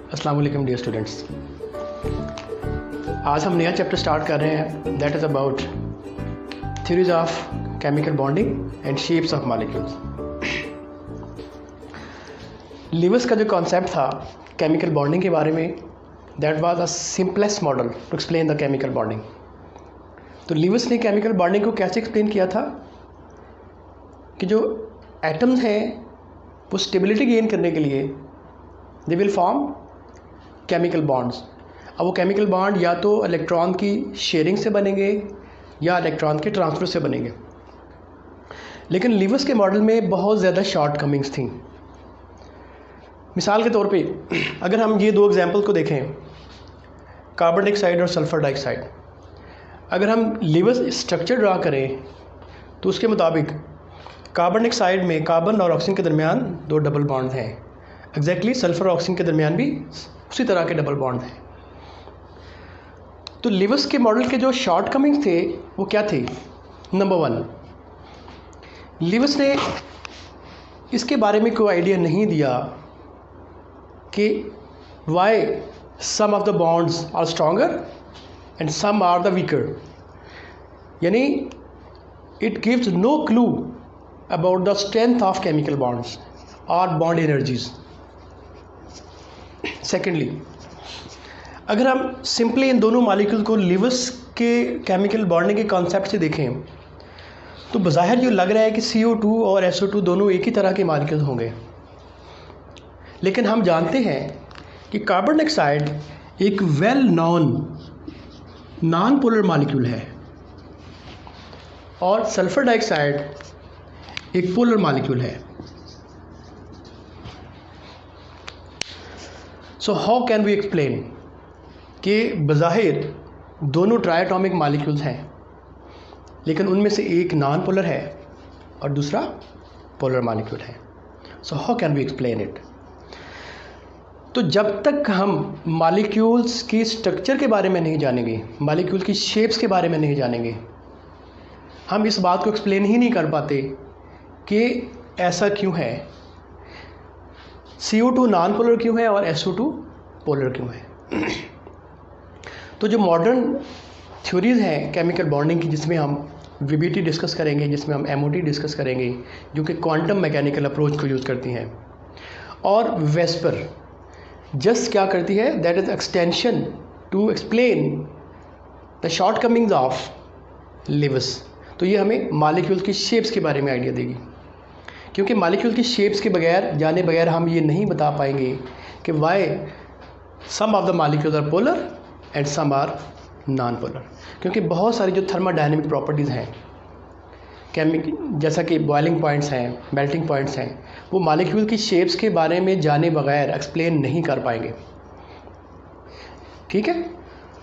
अस्सलाम वालेकुम dear students. आज हम नया चैप्टर स्टार्ट कर रहे हैं, that is about theories of chemical bonding and shapes of molecules. Lewis का जो कॉन्सेप्ट था केमिकल बॉन्डिंग के बारे में, that was a simplest model to explain the chemical bonding. तो लिवस ने केमिकल बॉन्डिंग को कैसे एक्सप्लेन किया था कि जो एटम्स हैं वो स्टेबिलिटी गेन करने के लिए they will form chemical bonds. अब वो केमिकल बॉन्ड या तो इलेक्ट्रॉन की शेयरिंग से बनेंगे या इलेक्ट्रॉन के ट्रांसफ़र से बनेंगे। लेकिन लिवस के मॉडल में बहुत ज़्यादा शॉर्ट कमिंग्स थी। मिसाल के तौर पे अगर हम ये दो एग्जांपल को देखें, कार्बन डाइऑक्साइड और सल्फ़र डाइऑक्साइड, अगर हम लिवस स्ट्रक्चर ड्रा करें तो उसके मुताबिक कार्बन डाइऑक्साइड में कार्बन और ऑक्सीजन के दरमियान दो डबल बॉन्ड हैं। एग्जैक्टली सल्फ़र और ऑक्सीजन के दरमियान भी उसी तरह के डबल बॉन्ड हैं। तो लिवस के मॉडल के जो शॉर्ट कमिंग थे वो क्या थे? नंबर 1, लिवस ने इसके बारे में कोई आइडिया नहीं दिया कि why some of the bonds are stronger and some are the weaker, यानी it gives no clue about the strength of chemical bonds और बॉन्ड एनर्जीज। सेकेंडली, अगर हम सिंपली इन दोनों मॉलिक्यूल को लिवस के केमिकल बॉन्डिंग के concept से देखें तो बज़ाहिर जो लग रहा है कि CO2 और SO2 दोनों एक ही तरह के मॉलिक्यूल होंगे। लेकिन हम जानते हैं कि कार्बन डाइऑक्साइड एक well non non polar molecule है और सल्फ़र डाइऑक्साइड एक पोलर मॉलिक्यूल है। So how can we explain कि बज़ाहिर दोनों ट्राइएटॉमिक मॉलिक्यूल्स हैं लेकिन उनमें से एक नॉन पोलर है और दूसरा पोलर मॉलिक्यूल है। So how can we explain it? तो जब तक हम मॉलिक्यूल्स की स्ट्रक्चर के बारे में नहीं जानेंगे, मॉलिक्यूल की शेप्स के बारे में नहीं जानेंगे, हम इस बात को एक्सप्लेन ही नहीं कर पाते कि ऐसा क्यों है, CO2 नॉन पोलर क्यों है और SO2 पोलर क्यों है। तो जो मॉडर्न थ्योरीज़ हैं केमिकल बॉन्डिंग की, जिसमें हम VBT डिस्कस करेंगे, जिसमें हम MOT डिस्कस करेंगे, जो कि क्वांटम मैकेनिकल अप्रोच को यूज़ करती हैं, और वेस्पर जस्ट क्या करती है, that is extension to explain the shortcomings of Lewis. तो ये हमें मॉलिक्यूल की शेप्स के बारे में आइडिया देगी, क्योंकि मॉलिक्यूल की शेप्स के जाने बगैर हम ये नहीं बता पाएंगे कि why some of the molecules are polar and some are non polar. क्योंकि बहुत सारी जो थर्मोडायनेमिक प्रॉपर्टीज़ हैं, जैसा कि बॉइलिंग पॉइंट्स हैं, मेल्टिंग पॉइंट्स हैं, वो मॉलिक्यूल की शेप्स के बारे में जाने बगैर एक्सप्लेन नहीं कर पाएंगे। ठीक है,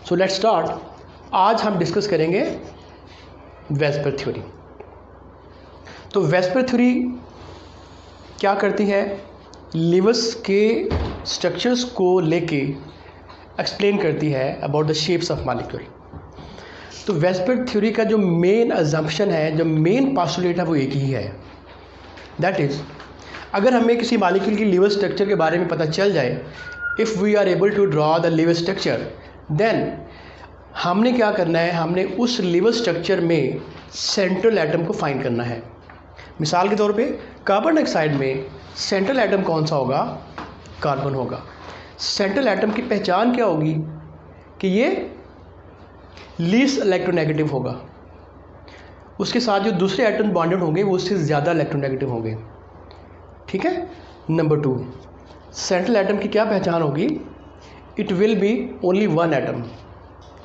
सो लेट्स स्टार्ट। आज हम डिस्कस करेंगे वेस्पर थ्योरी। तो वेस्पर थ्योरी क्या करती है? लिवस के स्ट्रक्चर्स को लेके एक्सप्लेन करती है about the shapes of molecule. तो वेस्पर थ्योरी का जो मेन अजम्पशन है, जो मेन पोस्टुलेट है, वो एक ही है, दैट इज़ अगर हमें किसी मॉलिक्यूल की लिवर स्ट्रक्चर के बारे में पता चल जाए, if we are able to draw the Lewis structure, then हमने क्या करना है, हमने उस लिवर स्ट्रक्चर में सेंट्रल एटम को फाइंड करना है। मिसाल के तौर पे कार्बन डाइऑक्साइड में सेंट्रल एटम कौन सा होगा? कार्बन होगा। सेंट्रल एटम की पहचान क्या होगी कि ये लीस्ट इलेक्ट्रोनेगेटिव होगा, उसके साथ जो दूसरे एटम बॉन्डेड होंगे वो उससे ज़्यादा इलेक्ट्रोनेगेटिव होंगे। ठीक है। नंबर 2, सेंट्रल एटम की क्या पहचान होगी? It will B only one atom.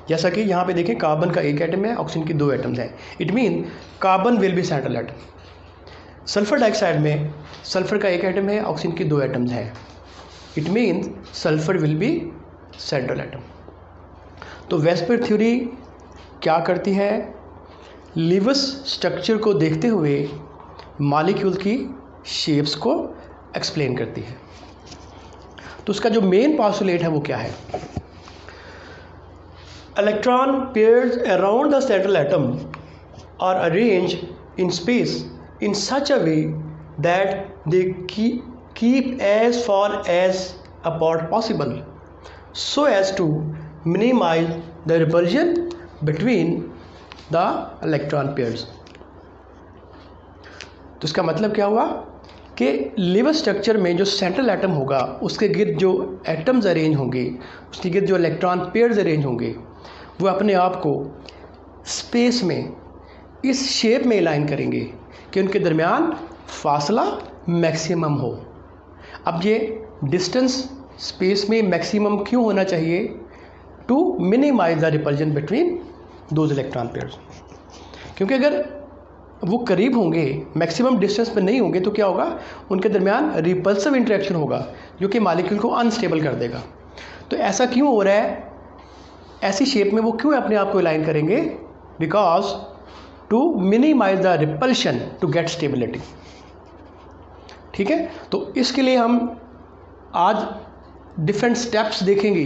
जैसा कि यहाँ पे देखें, कार्बन का एक एटम है, ऑक्सीजन की 2 एटम्स हैं। It mean carbon will be central atom. Sulphur dioxide में सल्फ़र का एक एटम है, ऑक्सीजन की 2 एटम्स हैं। It means sulphur will be central atom. तो वेस्पर थ्योरी क्या करती है? लिवस स्ट्रक्चर को देखते हुए मॉलिक्यूल की शेप्स को एक्सप्लेन करती है। तो उसका जो मेन पोस्टुलेट है वो क्या है? Electron pairs around the central atom are arrange in space in such a way that they keep as far as apart possible so as to minimize the repulsion between the electron pairs. तो इसका मतलब क्या हुआ कि liver structure में जो central atom होगा उसके गिर्द जो एटम्स अरेंज होंगे, उसके गिर्द जो इलेक्ट्रॉन पेयर्स अरेंज होंगे, वो अपने आप को स्पेस में इस शेप में अलाइन करेंगे कि उनके दरमियान फासला मैक्सिमम हो। अब ये डिस्टेंस स्पेस में मैक्सिमम क्यों होना चाहिए? To minimise the repulsion between those electron pairs. क्योंकि अगर वो करीब होंगे, मैक्सिमम डिस्टेंस पे नहीं होंगे, तो क्या होगा, उनके दरमियान रिपल्सिव इंटरेक्शन होगा जो कि मॉलिक्यूल को अनस्टेबल कर देगा। तो ऐसा क्यों हो रहा है? ऐसी शेप में वो क्यों अपने आप को अलाइन करेंगे? Because to minimise the repulsion to get stability. ठीक है, तो इसके लिए हम आज डिफरेंट स्टेप्स देखेंगे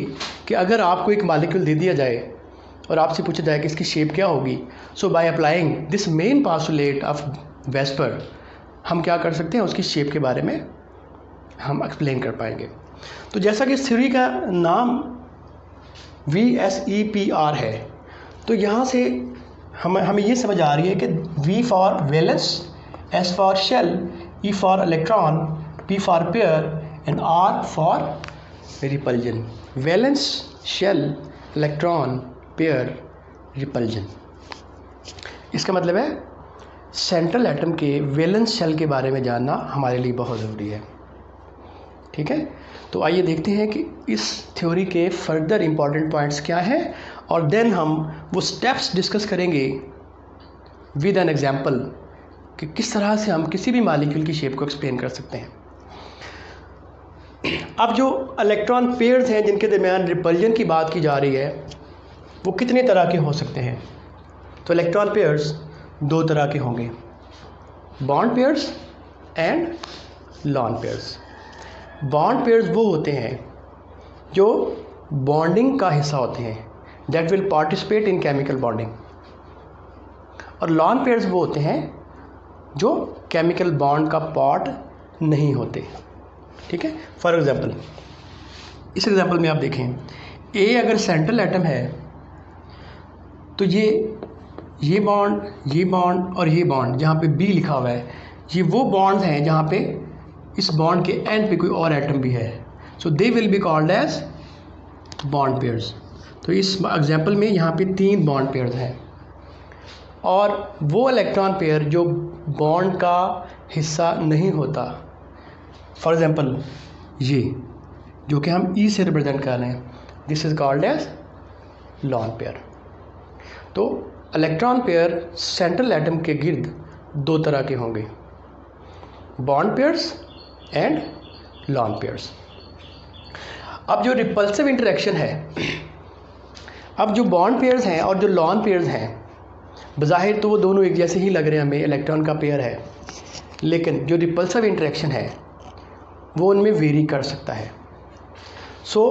कि अगर आपको एक मॉलिक्यूल दे दिया जाए और आपसे पूछा जाए कि इसकी शेप क्या होगी, so by applying this main postulate of VSEPR हम क्या कर सकते हैं, उसकी शेप के बारे में हम एक्सप्लेन कर पाएंगे। तो जैसा कि इस थ्योरी का नाम VSEPR है, तो यहाँ से हमें ये समझ आ रही है कि V for valence, S for shell, E for electron, P for pair and R for repulsion. Valence, shell, electron, pair, repulsion. इसका मतलब है सेंट्रल एटम के वैलेंस शेल के बारे में जानना हमारे लिए बहुत ज़रूरी है। ठीक है, तो आइए देखते हैं कि इस थ्योरी के फर्दर इम्पॉर्टेंट पॉइंट्स क्या हैं और देन हम वो स्टेप्स डिस्कस करेंगे विद एन एग्जांपल कि किस तरह से हम किसी भी मॉलिक्यूल की शेप को एक्सप्लेन कर सकते हैं। अब जो इलेक्ट्रॉन पेयर्स हैं जिनके दरमियान रिपल्जन की बात की जा रही है, वो कितने तरह के हो सकते हैं? तो इलेक्ट्रॉन पेयर्स दो तरह के होंगे, bond pairs and lone pairs. Bond pairs वो होते हैं जो बॉन्डिंग का हिस्सा होते हैं, that will participate in chemical bonding, और लॉन पेयर्स वो होते हैं जो केमिकल बॉन्ड का पार्ट नहीं होते। ठीक है, फॉर एग्जांपल इस एग्जांपल में आप देखें, ए अगर सेंट्रल एटम है तो ये बॉन्ड और ये बॉन्ड जहाँ पे बी लिखा हुआ है, ये वो बॉन्ड्स हैं जहाँ पे इस बॉन्ड के एंड पे कोई और एटम भी है, so they will be called as bond pairs. तो इस एग्जांपल में यहाँ पे 3 बॉन्ड पेयर्स हैं, और वो इलेक्ट्रॉन पेयर जो बॉन्ड का हिस्सा नहीं होता, फॉर एग्जांपल ये जो कि हम ई से रिप्रेजेंट कर रहे हैं, this is called as lone pair. तो इलेक्ट्रॉन पेयर सेंट्रल एटम के गिर्द दो तरह के होंगे, bond pairs and lone pairs. अब जो रिपल्सिव इंटरेक्शन है, अब जो बॉन्ड पेयर्स हैं और जो लॉन पेयर्स हैं, बज़ाहिर तो वो दोनों एक जैसे ही लग रहे हैं, हमें इलेक्ट्रॉन का पेयर है, लेकिन जो रिपल्सिव इंटरेक्शन है वो उनमें वेरी कर सकता है। So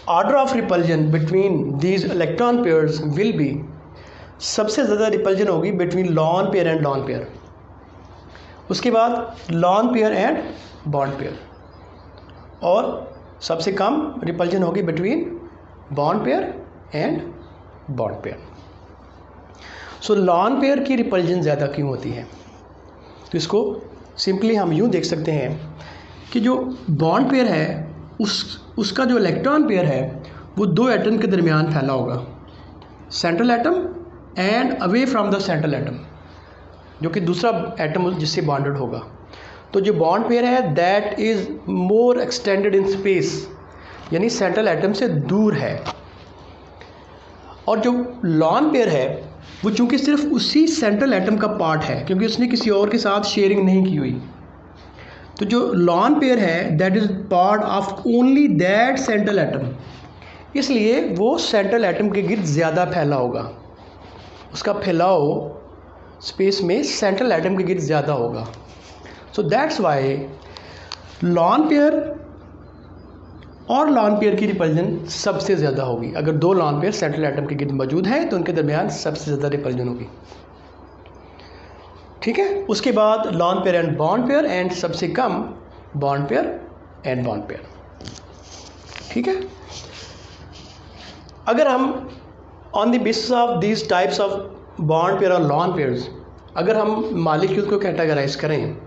order of repulsion between these electron pairs will be, सबसे ज़्यादा रिपल्जन होगी between lawn pair and lone pair, उसके बाद lone pair and bond pair, और सबसे कम रिपल्जन होगी between bond pair and bond pair. So lone pair की repulsion ज़्यादा क्यों होती है? तो इसको सिंपली हम यूँ देख सकते हैं कि जो बॉन्ड पेयर है उसका जो इलेक्ट्रॉन पेयर है वो दो एटम के दरमियान फैला होगा, central atom and away from the central atom, जो कि दूसरा एटम जिससे बॉन्डेड होगा। तो जो बॉन्ड पेयर है that is more extended in space, यानी सेंट्रल एटम से दूर है, और जो लॉन पेयर है वो चूँकि सिर्फ उसी सेंट्रल एटम का पार्ट है, क्योंकि उसने किसी और के साथ शेयरिंग नहीं की हुई, तो जो लॉन पेयर है that is part of only that central atom, इसलिए वो सेंट्रल एटम के गिर्द ज़्यादा फैला होगा, उसका फैलाव स्पेस में सेंट्रल एटम के गिर्द ज़्यादा होगा। So that's why lone pair और लॉन पेयर की रिपल्जन सबसे ज़्यादा होगी। अगर दो लॉन पेयर सेंट्रल एटम के गिर्द मौजूद हैं तो उनके दरमियान सबसे ज़्यादा रिपल्जन होगी। ठीक है, उसके बाद lone pair and bond pair, and सबसे कम bond pair and bond pair. ठीक है। अगर हम on the basis of these types of bond pair और लॉन पेयर्स अगर हम मॉलिक्यूल को कैटेगराइज करें,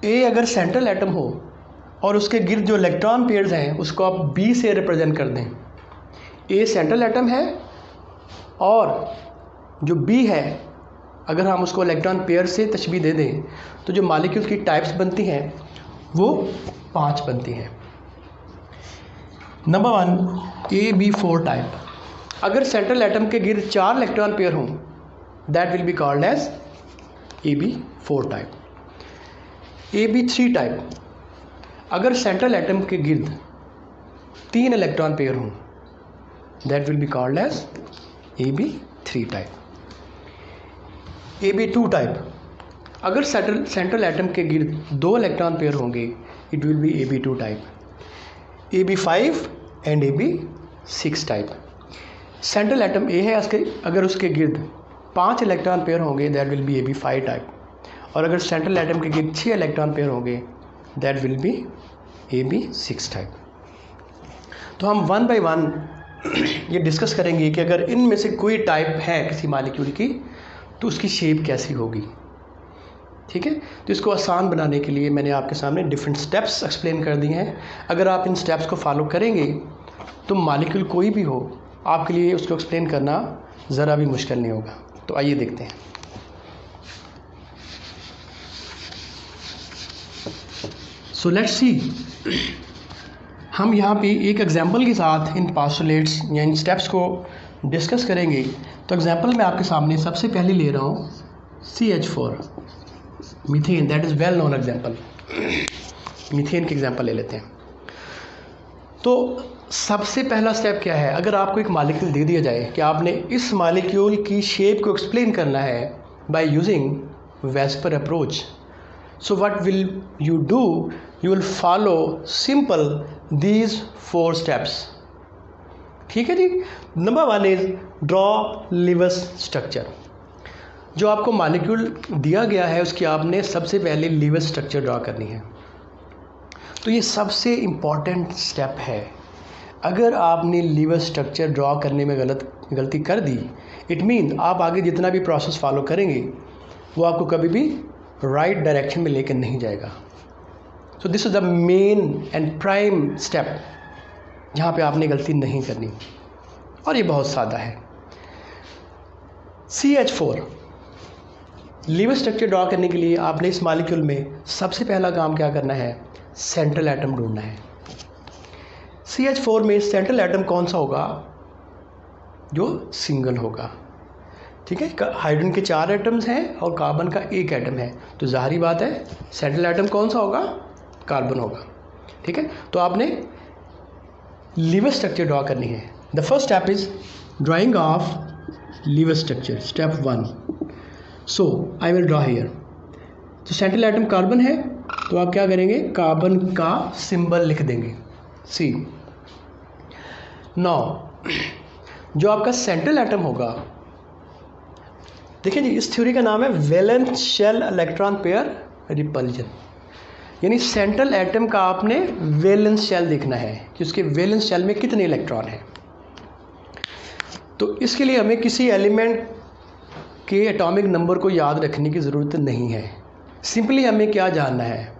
ए अगर सेंट्रल एटम हो और उसके गिर्द जो इलेक्ट्रॉन पेयर्स हैं उसको आप बी से रिप्रेजेंट कर दें। ए सेंट्रल एटम है और जो बी है अगर हम उसको इलेक्ट्रॉन पेयर से तशबीह दे दें तो जो मॉलिक्यूल की टाइप्स बनती हैं वो 5 बनती हैं। Number 1 AB4 type. अगर सेंट्रल एटम के गिर्द 4 इलेक्ट्रॉन पेयर हों that will be called as AB4 type. AB3 type. अगर सेंट्रल एटम के गिर्द 3 इलेक्ट्रॉन पेयर हों that will be called as AB3 type. AB2 type. अगर सेंट्रल एटम के गिर्द 2 इलेक्ट्रॉन पेयर होंगे it will be AB2 type. AB5 and AB6 type. Central atom A है, अगर उसके गिर्द 5 इलेक्ट्रॉन पेयर होंगे that will be AB5 type. और अगर सेंट्रल एटम के गिर्द 6 इलेक्ट्रॉन पेयर होंगे that will B AB6 type. तो हम 1 बाय 1 ये डिस्कस करेंगे कि अगर इनमें से कोई टाइप है किसी मॉलिक्यूल की तो उसकी शेप कैसी होगी। ठीक है, तो इसको आसान बनाने के लिए मैंने आपके सामने डिफरेंट स्टेप्स एक्सप्लेन कर दिए हैं। अगर आप इन स्टेप्स को फॉलो करेंगे तो मॉलिक्यूल कोई भी हो आपके लिए उसको एक्सप्लेन करना ज़रा भी मुश्किल नहीं होगा। तो आइए देखते हैं। सो लेट्स सी, हम यहाँ पे एक एग्जांपल के साथ इन पोस्टुलेट्स या इन स्टेप्स को डिस्कस करेंगे। तो एग्जांपल मैं आपके सामने सबसे पहले ले रहा हूँ CH4 methane, that is well known example. Methane के एग्जांपल ले लेते हैं। तो सबसे पहला स्टेप क्या है, अगर आपको एक मॉलिक्यूल दे दिया जाए कि आपने इस मॉलिक्यूल की शेप को एक्सप्लेन करना है by using VSEPR approach, so what will you do, you will follow simple these 4 steps. ठीक है जी। Number 1 is draw Lewis structure. जो आपको मॉलिक्यूल दिया गया है उसकी आपने सबसे पहले लीवस स्ट्रक्चर ड्रॉ करनी है। तो ये सबसे इम्पॉर्टेंट स्टेप है। अगर आपने लीवस स्ट्रक्चर ड्रॉ करने में गलती कर दी इट मीन आप आगे जितना भी प्रोसेस फॉलो करेंगे वो आपको कभी भी राइट डायरेक्शन में लेकर नहीं जाएगा। So this is the main and prime step जहाँ पे आपने गलती नहीं करनी, और ये बहुत सादा है। CH4 लीवर स्ट्रक्चर ड्रॉ करने के लिए आपने इस मॉलिक्यूल में सबसे पहला काम क्या करना है, सेंट्रल एटम ढूंढना है। CH4 में सेंट्रल एटम कौन सा होगा, जो सिंगल होगा। ठीक है, हाइड्रोजन के 4 एटम्स हैं और कार्बन का 1 एटम है, तो जाहिर बात है सेंट्रल एटम कौन सा होगा, कार्बन होगा। ठीक है, तो आपने लीवर स्ट्रक्चर ड्रॉ करनी है। The first step is drawing of Lewis structure, step 1। So I will draw here. तो सेंट्रल एटम कार्बन है तो आप क्या करेंगे, कार्बन का सिंबल लिख देंगे C। नाउ जो आपका सेंट्रल एटम होगा, देखिए जी इस थ्योरी का नाम है valence shell electron pair repulsion, यानी सेंट्रल एटम का आपने वैलेंस शेल देखना है कि उसके वैलेंस शेल में कितने इलेक्ट्रॉन हैं। तो इसके लिए हमें किसी एलिमेंट के एटॉमिक नंबर को याद रखने की ज़रूरत नहीं है। सिंपली हमें क्या जानना है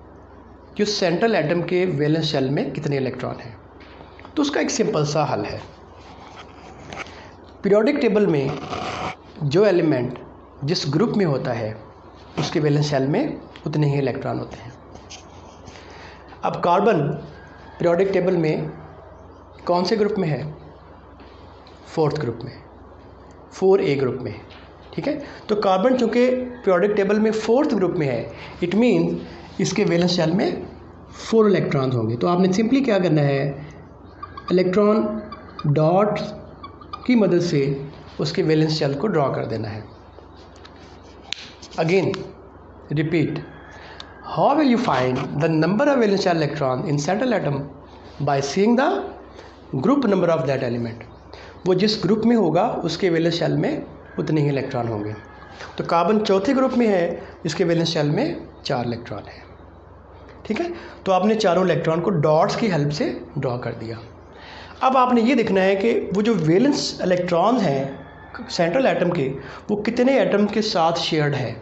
कि उस सेंट्रल एटम के वैलेंस शेल में कितने इलेक्ट्रॉन हैं। तो उसका एक सिंपल सा हल है, पीरियोडिक टेबल में जो एलिमेंट जिस ग्रुप में होता है उसके वैलेंस शेल में उतने ही इलेक्ट्रॉन होते हैं। अब कार्बन पीरियोडिक टेबल में कौन से ग्रुप में है, 4th ग्रुप में, 4A ग्रुप में। ठीक है, तो कार्बन चूँकि पीरियोडिक टेबल में 4th ग्रुप में है इट मीन इसके वैलेंस शेल में 4 इलेक्ट्रॉन्स होंगे। तो आपने सिंपली क्या करना है, इलेक्ट्रॉन डॉट की मदद से उसके वैलेंस शेल को ड्रॉ कर देना है। Again repeat, how will you find the number of valence shell electron in central atom by seeing the group number of that element। वो जिस ग्रुप में होगा उसके वैलेंस शेल में उतने ही इलेक्ट्रॉन होंगे। तो कार्बन 4थे ग्रुप में है, इसके वैलेंस शेल में 4 इलेक्ट्रॉन है। ठीक ठीक है। तो आपने चारों इलेक्ट्रॉन को डॉट्स की हेल्प से ड्रॉ कर दिया। अब आपने ये देखना है कि वो जो वैलेंस इलेक्ट्रॉन्स हैं सेंट्रल एटम के, वो कितने एटम के साथ शेयर्ड है।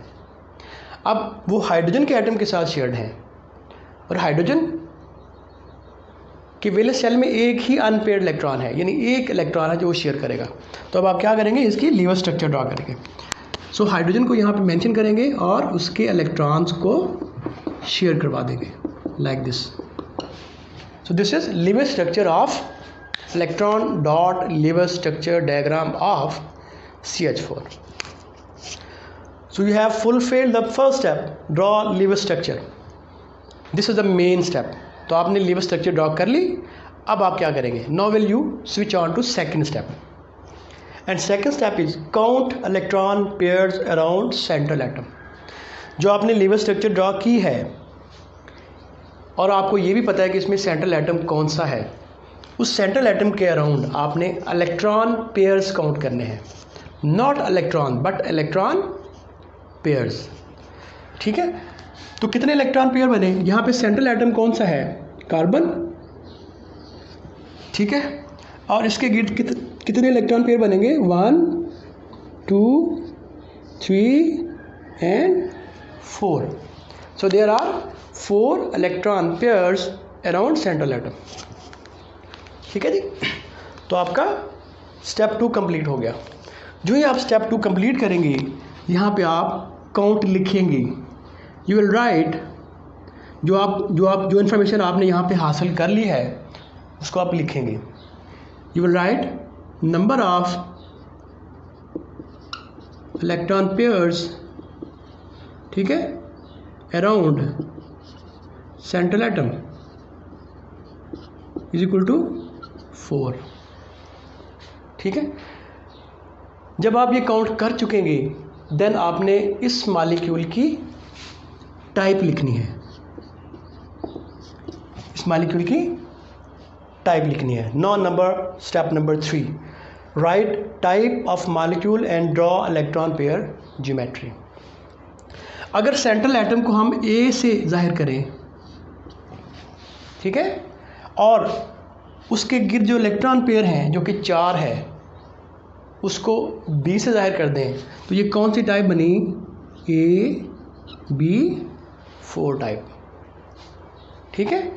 अब वो हाइड्रोजन के एटम के साथ शेयर्ड हैं, और हाइड्रोजन कि वैलेंस शेल में एक ही अनपेयर्ड इलेक्ट्रॉन है, यानी एक इलेक्ट्रॉन है जो वो शेयर करेगा। तो अब आप क्या करेंगे, इसकी लीवर स्ट्रक्चर ड्रॉ करेंगे। सो हाइड्रोजन को यहाँ पे मेंशन करेंगे और उसके इलेक्ट्रॉन्स को शेयर करवा देंगे like this. So this is Lewis structure of electron dot Lewis structure diagram of CH4. So you have fulfilled the first step, draw lever structure. This is the main step. तो आपने liver structure draw कर ली। अब आप क्या करेंगे, now will you switch on to second step, and second step is count electron pairs around central atom. जो आपने liver structure draw की है और आपको ये भी पता है कि इसमें सेंट्रल एटम कौन सा है, उस सेंट्रल एटम के अराउंड आपने इलेक्ट्रॉन पेयर्स काउंट करने हैं, not electron but electron pairs. ठीक है, तो कितने इलेक्ट्रॉन पेयर बने, यहाँ पे सेंट्रल एटम कौन सा है, कार्बन। ठीक है, और इसके गिर्द कितने इलेक्ट्रॉन पेयर बनेंगे, 1 2 3 and 4। So there are 4 electron pairs around central atom. ठीक है जी, तो आपका स्टेप 2 कंप्लीट हो गया। जो ही आप स्टेप 2 कंप्लीट करेंगे, यहाँ पे आप काउंट लिखेंगे। यू विल राइट जो इन्फॉर्मेशन आपने यहाँ पे हासिल कर ली है उसको आप लिखेंगे। You will write number of electron pairs, ठीक है, around central atom is equal to 4। ठीक है, जब आप ये काउंट कर चुकेंगे देन आपने इस मॉलिक्यूल की टाइप लिखनी है, इस मॉलिक्यूल की टाइप लिखनी है। Now number step number 3, write type of molecule and draw electron pair geometry. अगर सेंट्रल एटम को हम A से जाहिर करें, ठीक है, और उसके गिर्द जो इलेक्ट्रॉन पेयर हैं जो कि 4 है उसको B से जाहिर कर दें, तो ये कौन सी टाइप बनी, AB4 टाइप। ठीक है,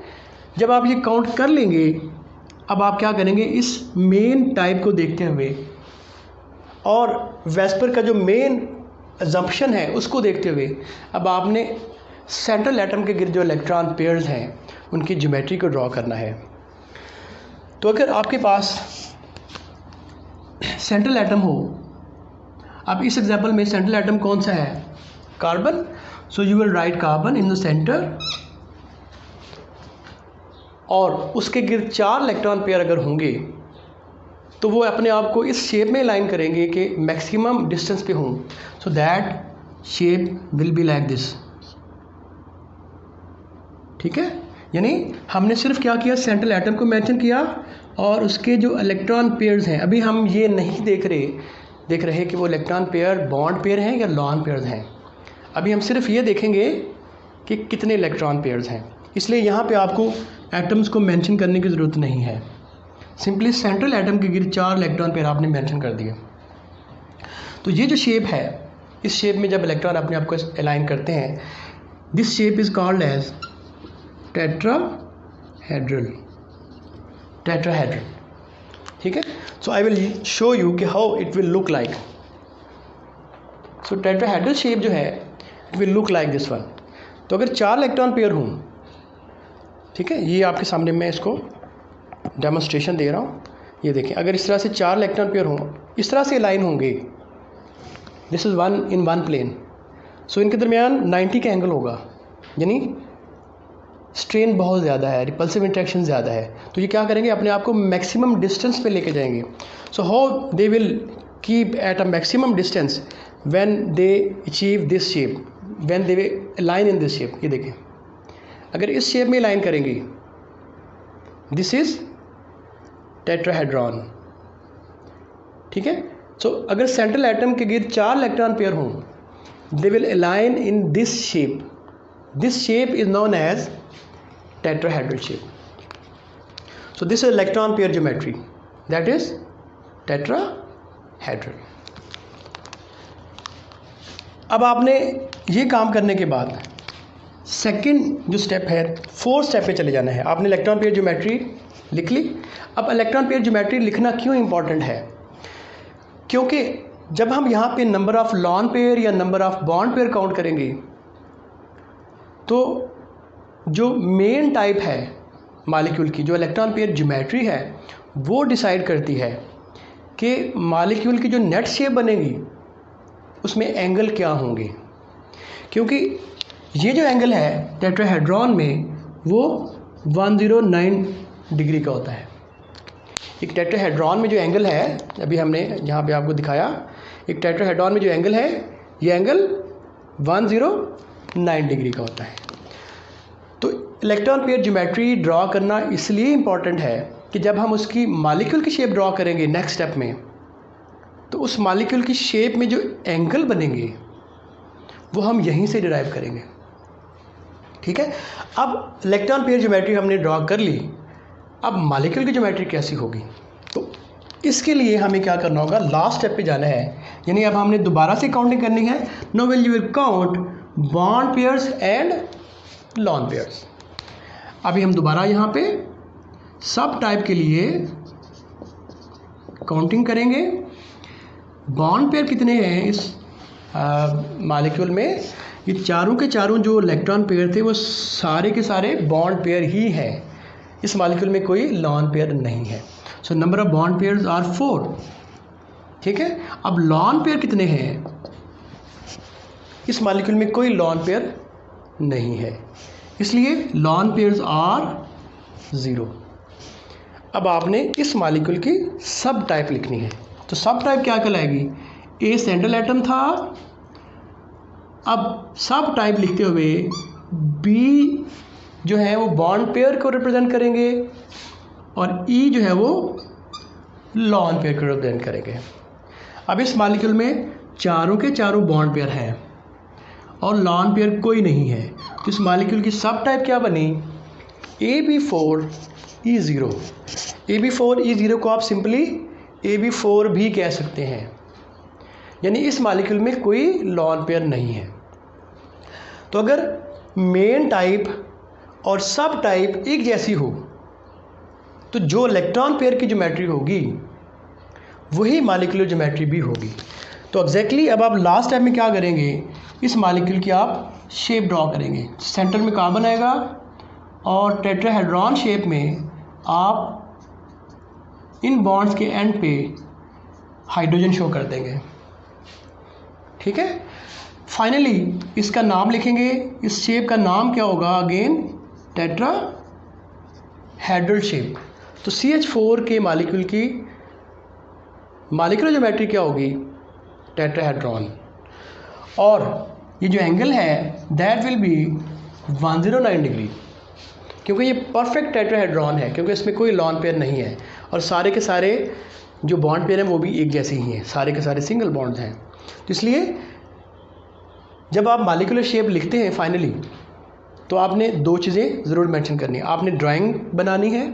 जब आप ये काउंट कर लेंगे, अब आप क्या करेंगे, इस मेन टाइप को देखते हुए और वेस्पर का जो मेन अजम्पशन है उसको देखते हुए अब आपने सेंट्रल एटम के गिर्द जो इलेक्ट्रॉन पेयर्स हैं उनकी ज्योमेट्री को ड्रॉ करना है। तो अगर आपके पास सेंट्रल एटम हो, अब इस एग्जांपल में सेंट्रल एटम कौन सा है, carbon. So you will right carbon in the centre, और उसके गिर्द 4 इलेक्ट्रॉन पेयर अगर होंगे तो वो अपने आप को इस शेप में लाइन करेंगे कि मैक्सिमम डिस्टेंस पे हों। So that shape will be like this. ठीक है, यानी हमने सिर्फ क्या किया, सेंट्रल एटम को मेंशन किया और उसके जो इलेक्ट्रॉन पेयर्स हैं, अभी हम ये नहीं देख रहे कि वो इलेक्ट्रॉन पेयर बॉन्ड पेयर हैं या लॉन पेयर्स हैं। अभी हम सिर्फ ये देखेंगे कि कितने इलेक्ट्रॉन पेयर्स हैं। इसलिए यहाँ पे आपको एटम्स को मेंशन करने की ज़रूरत नहीं है, सिंपली सेंट्रल एटम के गिर्द 4 इलेक्ट्रॉन पेयर आपने मेंशन कर दिए। तो ये जो शेप है, इस शेप में जब इलेक्ट्रॉन अपने आप को अलाइन करते हैं, this shape is called as tetrahedral. ठीक है, so I will show you कि how it will look like. So tetrahedral shape जो है it will look like this one. तो अगर 4 इलेक्ट्रॉन पेयर हों, ठीक है, ये आपके सामने मैं इसको डेमोन्स्ट्रेशन दे रहा हूँ। ये देखें, अगर इस तरह से 4 इलेक्ट्रॉन पेयर हों, इस तरह से लाइन होंगे, दिस इज़ 1 इन 1 प्लेन। सो इनके दरमियान 90 का एंगल होगा, यानी स्ट्रेन बहुत ज़्यादा है, रिपल्सिव इंट्रैक्शन ज़्यादा है। तो ये क्या करेंगे, अपने आप को मैक्सिमम डिस्टेंस पे लेके जाएंगे। So how they will keep at a maximum distance when they achieve this shape, when they align in this shape. ये देखें, अगर इस शेप में लाइन करेंगे, दिस इज़ टेट्राहेड्रॉन। ठीक है, सो अगर सेंट्रल एटम के गिर्द 4 इलेक्ट्रॉन पेयर हों, they will align in this shape. This shape is known as tetrahedral shape. So this is electron pair geometry, that is tetrahedral. अब आपने ये काम करने के बाद सेकंड जो स्टेप है, फोर्थ स्टेप पे चले जाना है। आपने इलेक्ट्रॉन पेयर ज्योमेट्री लिख ली। अब इलेक्ट्रॉन पेयर ज्योमेट्री लिखना क्यों इम्पॉर्टेंट है? क्योंकि जब हम यहाँ पे नंबर ऑफ लॉन पेयर या number of bond pair count करेंगे तो जो मेन टाइप है मॉलिक्यूल की, जो इलेक्ट्रॉन पेयर ज्योमेट्री है, वो डिसाइड करती है कि मॉलिक्यूल की जो नेट शेप बनेगी उसमें एंगल क्या होंगे। क्योंकि ये जो एंगल है टेट्राहेड्रॉन में वो 109 डिग्री का होता है। एक टेट्राहेड्रॉन में जो एंगल है, अभी हमने यहाँ पे आपको दिखाया, एक टेट्राहेड्रॉन में जो एंगल है, ये एंगल 109 डिग्री का होता है। तो इलेक्ट्रॉन पेयर ज्योमेट्री ड्रॉ करना इसलिए इम्पॉर्टेंट है कि जब हम उसकी मॉलिक्यूल की शेप ड्रॉ करेंगे नेक्स्ट स्टेप में, तो उस मॉलिक्यूल की शेप में जो एंगल बनेंगे वो हम यहीं से डिराइव करेंगे। ठीक है। अब इलेक्ट्रॉन पेयर ज्योमेट्री हमने ड्रॉ कर ली, अब मॉलिक्यूल की ज्योमेट्री कैसी होगी? तो इसके लिए हमें क्या करना होगा, लास्ट स्टेप पे जाना है। यानी अब हमने दोबारा से काउंटिंग करनी है। Now will you will count bond pairs and lone pairs. अभी हम दोबारा यहाँ पे सब टाइप के लिए काउंटिंग करेंगे। बॉन्ड पेयर कितने हैं इस मॉलिक्यूल में? ये चारों के चारों जो इलेक्ट्रॉन पेयर थे वो सारे के सारे बॉन्ड पेयर ही हैं। इस मॉलिक्यूल में कोई लॉन पेयर नहीं है। So number of bond pairs are 4। ठीक है। अब लॉन पेयर कितने हैं? इस मॉलिक्यूल में कोई लॉन पेयर नहीं है, इसलिए लॉन पेयर्स आर 0। अब आपने इस मॉलिक्यूल की सब टाइप लिखनी है। तो सब टाइप क्या कहलाएगी? ए सेंट्रल एटम था। अब सब टाइप लिखते हुए बी जो है वो बॉन्ड पेयर को रिप्रेजेंट करेंगे और ई जो है वो लॉन पेयर को रिप्रेजेंट करेंगे। अब इस मॉलिक्यूल में चारों के चारों बॉन्ड पेयर हैं और लॉन पेयर कोई नहीं है, तो इस मॉलिक्यूल की सब टाइप क्या बनी? AB4E0। AB4E0 को आप सिंपली AB4 भी कह सकते हैं। यानी इस मॉलिक्यूल में कोई लॉन पेयर नहीं है। तो अगर मेन टाइप और सब टाइप एक जैसी हो तो जो इलेक्ट्रॉन पेयर की ज्योमेट्री होगी वही मॉलिक्यूलर ज्योमेट्री भी होगी। तो एग्जैक्टली अब आप लास्ट टाइम में क्या करेंगे, इस मॉलिक्यूल की आप शेप ड्रॉ करेंगे। सेंटर में कार्बन आएगा और टेट्राहेड्रॉन शेप में आप इन बॉन्ड्स के एंड पे हाइड्रोजन शो कर देंगे। ठीक है। फाइनली इसका नाम लिखेंगे। इस शेप का नाम क्या होगा? Again tetrahedral shape. तो CH4 के मॉलिक्यूल की मॉलिक्यूलर ज्योमेट्री क्या होगी? टेट्राहेड्रॉन। और ये जो एंगल है दैट विल बी 109 डिग्री, क्योंकि ये परफेक्ट टेट्राहेड्रॉन है, क्योंकि इसमें कोई लॉन पेयर नहीं है और सारे के सारे जो बॉन्ड पेयर हैं वो भी एक जैसे ही हैं, सारे के सारे सिंगल बॉन्ड्स हैं। तो इसलिए जब आप मॉलिक्यूलर शेप लिखते हैं फाइनली, तो आपने दो चीज़ें ज़रूर मेंशन करनी है। आपने ड्राइंग बनानी है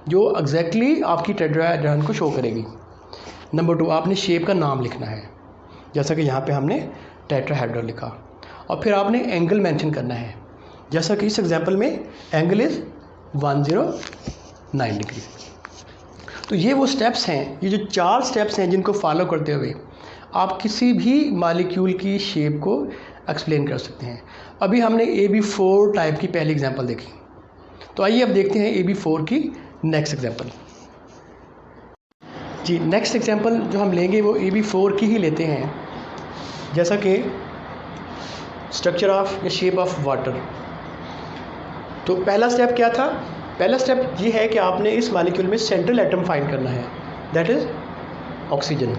जो एग्जैक्टली आपकी टेट्राहेड्रॉन को शो करेगी। नंबर 2, आपने शेप का नाम लिखना है, जैसा कि यहाँ पे हमने टेट्राहेड्रल लिखा। और फिर आपने एंगल मेंशन करना है, जैसा कि इस एग्जांपल में एंगल इज़ 109 डिग्री। तो ये वो स्टेप्स हैं, ये जो 4 स्टेप्स हैं जिनको फॉलो करते हुए आप किसी भी मॉलिक्यूल की शेप को एक्सप्लेन कर सकते हैं। अभी हमने AB4 टाइप की पहली एग्जांपल देखी, तो आइए अब देखते हैं AB4 की नेक्स्ट एग्जांपल। जी, नेक्स्ट एग्जांपल जो हम लेंगे वो AB4 की ही लेते हैं, जैसा कि स्ट्रक्चर ऑफ या शेप ऑफ वाटर। तो पहला स्टेप क्या था? पहला स्टेप ये है कि आपने इस मॉलिक्यूल में सेंट्रल एटम फाइंड करना है, दैट इज़ ऑक्सीजन।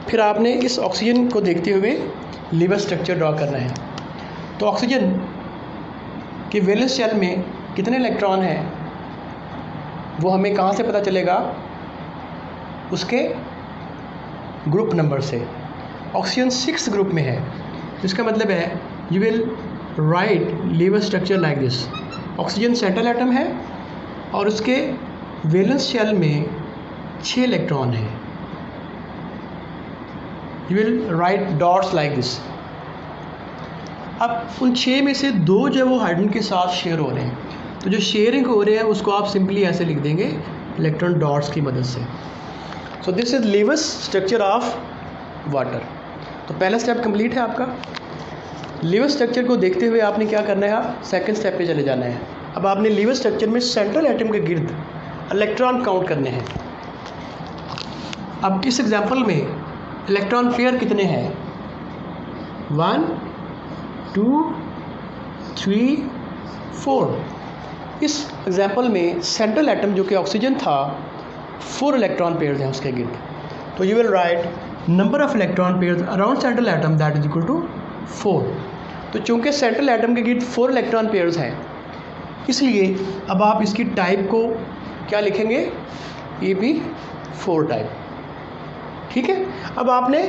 फिर आपने इस ऑक्सीजन को देखते हुए लीवर स्ट्रक्चर ड्रॉ करना है। तो ऑक्सीजन के वैलेंस शेल में कितने इलेक्ट्रॉन हैं वो हमें कहाँ से पता चलेगा? उसके ग्रुप नंबर से। ऑक्सीजन 6 ग्रुप में है, इसका मतलब है you will write Lewis structure like this. Oxygen central atom है और उसके वैलेंस शेल में 6 इलेक्ट्रॉन हैं। You will write dots like this. अब उन 6 में से 2 जो वो हाइड्रोजन के साथ शेयर हो रहे हैं, तो जो शेयरिंग हो रहे हैं उसको आप सिंपली ऐसे लिख देंगे इलेक्ट्रॉन डॉट्स की मदद से। So this is Lewis structure of water. तो पहला स्टेप कंप्लीट है आपका। लीवस स्ट्रक्चर को देखते हुए आपने क्या करना है, आप सेकंड स्टेप पे चले जाना है। अब आपने लीवस स्ट्रक्चर में सेंट्रल एटम के गिर्द इलेक्ट्रॉन काउंट करने हैं। अब इस एग्जांपल में इलेक्ट्रॉन पेयर कितने हैं, 1 2 3 4। इस एग्जांपल में सेंट्रल एटम जो कि ऑक्सीजन था 4 इलेक्ट्रॉन पेयर्स हैं उसके गिर्द। तो you will write number of electron pairs around central atom that is equal to 4। तो चूंकि सेंट्रल एटम के गिर्द 4 इलेक्ट्रॉन पेयर्स हैं, इसलिए अब आप इसकी टाइप को क्या लिखेंगे, ये भी 4 टाइप। ठीक है। अब आपने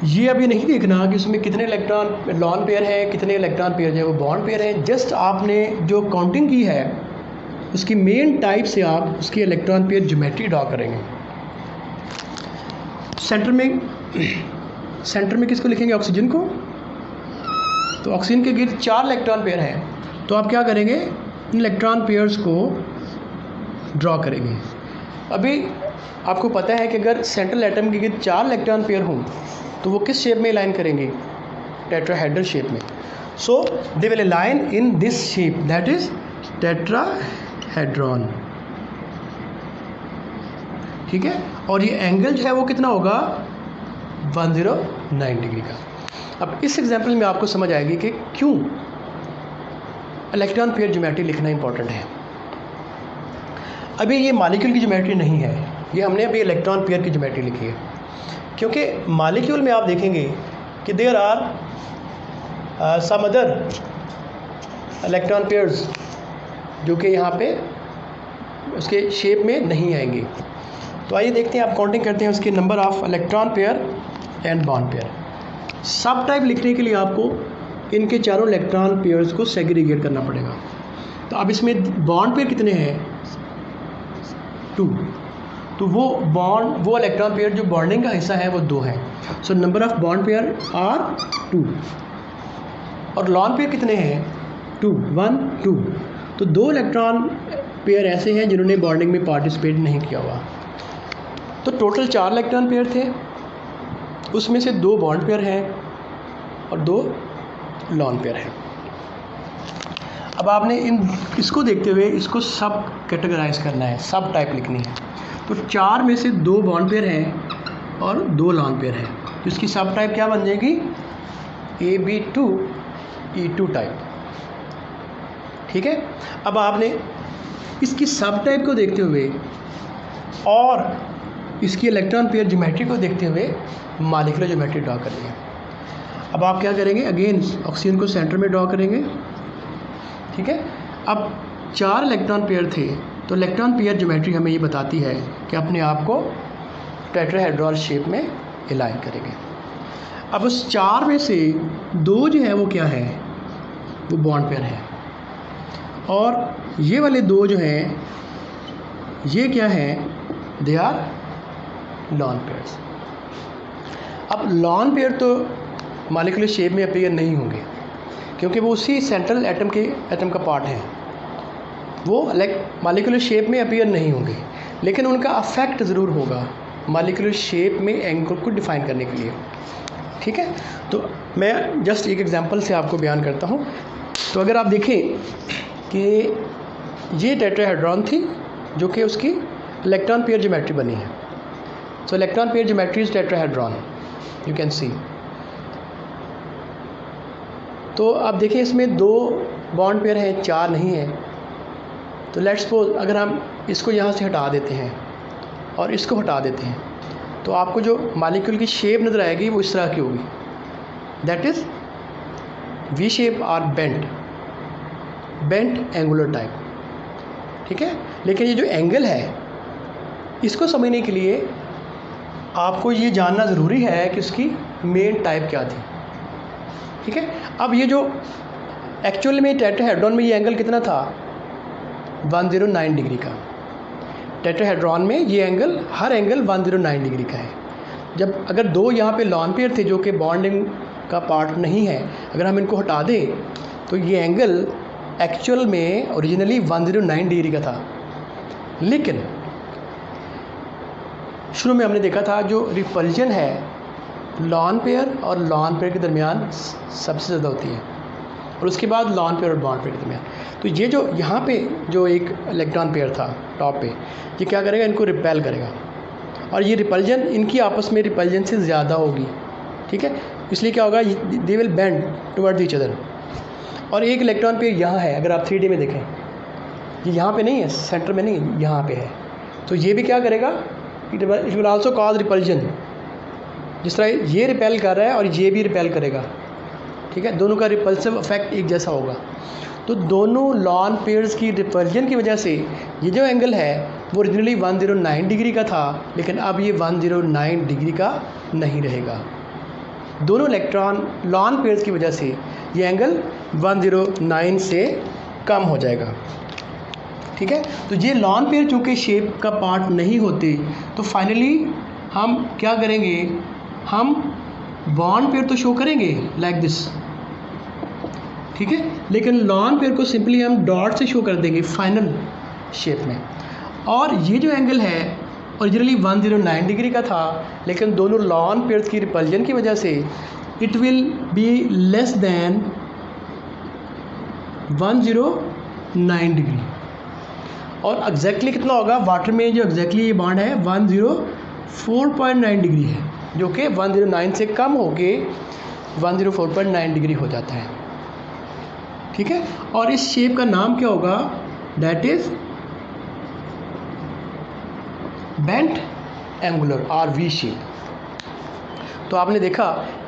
ये अभी नहीं देखना कि उसमें कितने इलेक्ट्रॉन लॉन पेयर हैं, कितने इलेक्ट्रॉन पेयर जो है वो बॉन्ड पेयर हैं। जस्ट आपने जो काउंटिंग की है उसकी मेन टाइप से आप उसकी इलेक्ट्रॉन पेयर ज्योमेट्री ड्रॉ करेंगे। सेंटर में किसको लिखेंगे, ऑक्सीजन को। तो ऑक्सीजन के गिर्द 4 इलेक्ट्रॉन पेयर हैं, तो आप क्या करेंगे, इन इलेक्ट्रॉन पेयर्स को ड्रॉ करेंगे। अभी आपको पता है कि अगर सेंट्रल एटम के गिर्द 4 इलेक्ट्रॉन पेयर हों तो वो किस शेप में अलाइन करेंगे, टेट्राहेड्रल शेप में। So they will align in this shape that is tetrahedron. ठीक है। और ये एंगल जो है वो कितना होगा, 109 डिग्री का। अब इस एग्जांपल में आपको समझ आएगी कि क्यों इलेक्ट्रॉन पेयर ज्योमेट्री लिखना इंपॉर्टेंट है। अभी ये मॉलिक्यूल की ज्योमेट्री नहीं है, ये हमने अभी इलेक्ट्रॉन पेयर की ज्योमेट्री लिखी है। क्योंकि मॉलिक्यूल में आप देखेंगे कि there are some other electron pairs जो कि यहाँ पे उसके शेप में नहीं आएंगे। तो आइए देखते हैं, आप काउंटिंग करते हैं उसके number of electron pair and bond pair. सब टाइप लिखने के लिए आपको इनके चारों इलेक्ट्रॉन पेयर्स को सेग्रीगेट करना पड़ेगा। तो अब इसमें बॉन्ड पेयर कितने हैं, 2। तो वो इलेक्ट्रॉन पेयर जो बॉन्डिंग का हिस्सा है वो 2 है। So number of bond pair are 2। और लॉन पेयर कितने हैं, 2 1 2। तो 2 इलेक्ट्रॉन पेयर ऐसे हैं जिन्होंने बॉन्डिंग में पार्टिसिपेट नहीं किया हुआ। तो टोटल 4 इलेक्ट्रॉन पेयर थे, उसमें से 2 बॉन्ड पेयर हैं और 2 लॉन पेयर हैं। अब आपने इसको देखते हुए इसको सब कैटेगराइज करना है, सब टाइप लिखनी है। तो 4 में से 2 बॉन्ड पेयर हैं और 2 लॉन पेयर हैं, तो इसकी सब टाइप क्या बन जाएगी, AB2 E2 टाइप। ठीक है। अब आपने इसकी सब टाइप को देखते हुए और इसकी इलेक्ट्रॉन पेयर ज्योमेट्री को देखते हुए मॉलिक्यूलर ज्योमेट्री ड्रॉ करेंगे। अब आप क्या करेंगे, अगेन ऑक्सीजन को सेंटर में ड्रॉ करेंगे। ठीक है। अब 4 इलेक्ट्रॉन पेयर थे, तो इलेक्ट्रॉन पेयर ज्योमेट्री हमें ये बताती है कि अपने आप को टेट्राहेड्रल शेप में अलाइन करेंगे। अब उस 4 में से 2 जो है वो क्या है, वो बॉन्ड पेयर है, और ये वाले 2 जो हैं ये क्या हैं, दे आर लॉन पेयर्स। अब लॉन पेयर तो मॉलिक्यूलर शेप में अपीयर नहीं होंगे क्योंकि वो उसी सेंट्रल एटम का पार्ट है, वो मॉलिक्यूलर शेप में अपीयर नहीं होंगे, लेकिन उनका अफेक्ट ज़रूर होगा मॉलिक्यूलर शेप में एंगल को डिफ़ाइन करने के लिए। ठीक है। तो मैं जस्ट एक एग्जांपल से आपको बयान करता हूँ। तो अगर आप देखें कि ये टेट्राहेड्रॉन थी जो कि उसकी इलेक्ट्रॉन पेयर ज्योमेट्री बनी है। सो electron pair geometry is tetrahedron, you can सी। तो आप देखिए इसमें 2 बॉन्ड पेयर हैं, 4 नहीं है। तो लेट्स सपोज अगर हम इसको यहाँ से हटा देते हैं और इसको हटा देते हैं, तो आपको जो मॉलिक्यूल की शेप नज़र आएगी वो इस तरह की होगी, दैट इज़ वी शेप और बेंट एंगुलर टाइप। ठीक है। लेकिन ये जो एंगल है इसको समझने के लिए आपको ये जानना ज़रूरी है कि उसकी मेन टाइप क्या थी। ठीक है। अब ये जो एक्चुअल में टेट्राहेड्रॉन में ये एंगल कितना था, 109 डिग्री का। टेट्राहेड्रॉन में ये एंगल, हर एंगल 109 डिग्री का है। जब अगर दो यहाँ पे लॉन पेयर थे जो कि बॉन्डिंग का पार्ट नहीं है, अगर हम इनको हटा दें तो ये एंगल एक्चुअल में ओरिजिनली 109 डिग्री का था। लेकिन शुरू में हमने देखा था जो रिपल्जन है लॉन पेयर और लॉन पेयर के दरमियान सबसे ज़्यादा होती है, और उसके बाद लॉन पेयर और बॉन्ड पेयर के दरमियान। तो ये जो यहाँ पे जो एक इलेक्ट्रॉन पेयर था टॉप पे, ये क्या करेगा, इनको रिपेल करेगा, और ये रिपल्जन इनकी आपस में रिपल्जन से ज़्यादा होगी। ठीक है, इसलिए क्या होगा, they will bend towards each other. और एक इलेक्ट्रॉन पेयर यहाँ है, अगर आप 3D में देखें, ये यहाँ पे नहीं है, सेंटर में नहीं, यहाँ पे है, तो ये भी क्या करेगा, it will also cause repulsion. जिस तरह ये रिपेल कर रहा है और ये भी रिपेल करेगा, ठीक है, दोनों का रिपल्सिव इफेक्ट एक जैसा होगा। तो दोनों लॉन पेयर्स की रिपल्जन की वजह से ये जो एंगल है वो ओरिजिनली 109 डिग्री का था, लेकिन अब ये 109 डिग्री का नहीं रहेगा। दोनों इलेक्ट्रॉन लॉन पेयर्स की वजह से ये एंगल 109 से कम हो जाएगा। ठीक है, तो ये लॉन पेयर चूँकि शेप का पार्ट नहीं होते, तो फाइनली हम क्या करेंगे, हम बॉन्ड पेयर तो शो करेंगे लाइक दिस, ठीक है, लेकिन लॉन पेयर को सिंपली हम डॉट से शो कर देंगे फाइनल शेप में। और ये जो एंगल है ओरिजिनली 109 डिग्री का था, लेकिन दोनों लॉन पेयर्स की रिपल्जन की वजह से it will be less then 109 degree. और एग्जैक्टली कितना होगा, वाटर में जो एग्जैक्टली ये बॉन्ड है 104.9 डिग्री है, जो कि 109 से कम होके 104.9 डिग्री हो जाता है। ठीक है, और इस शेप का नाम क्या होगा, दैट इज बेंट एंगुलर और वी शेप। तो आपने देखा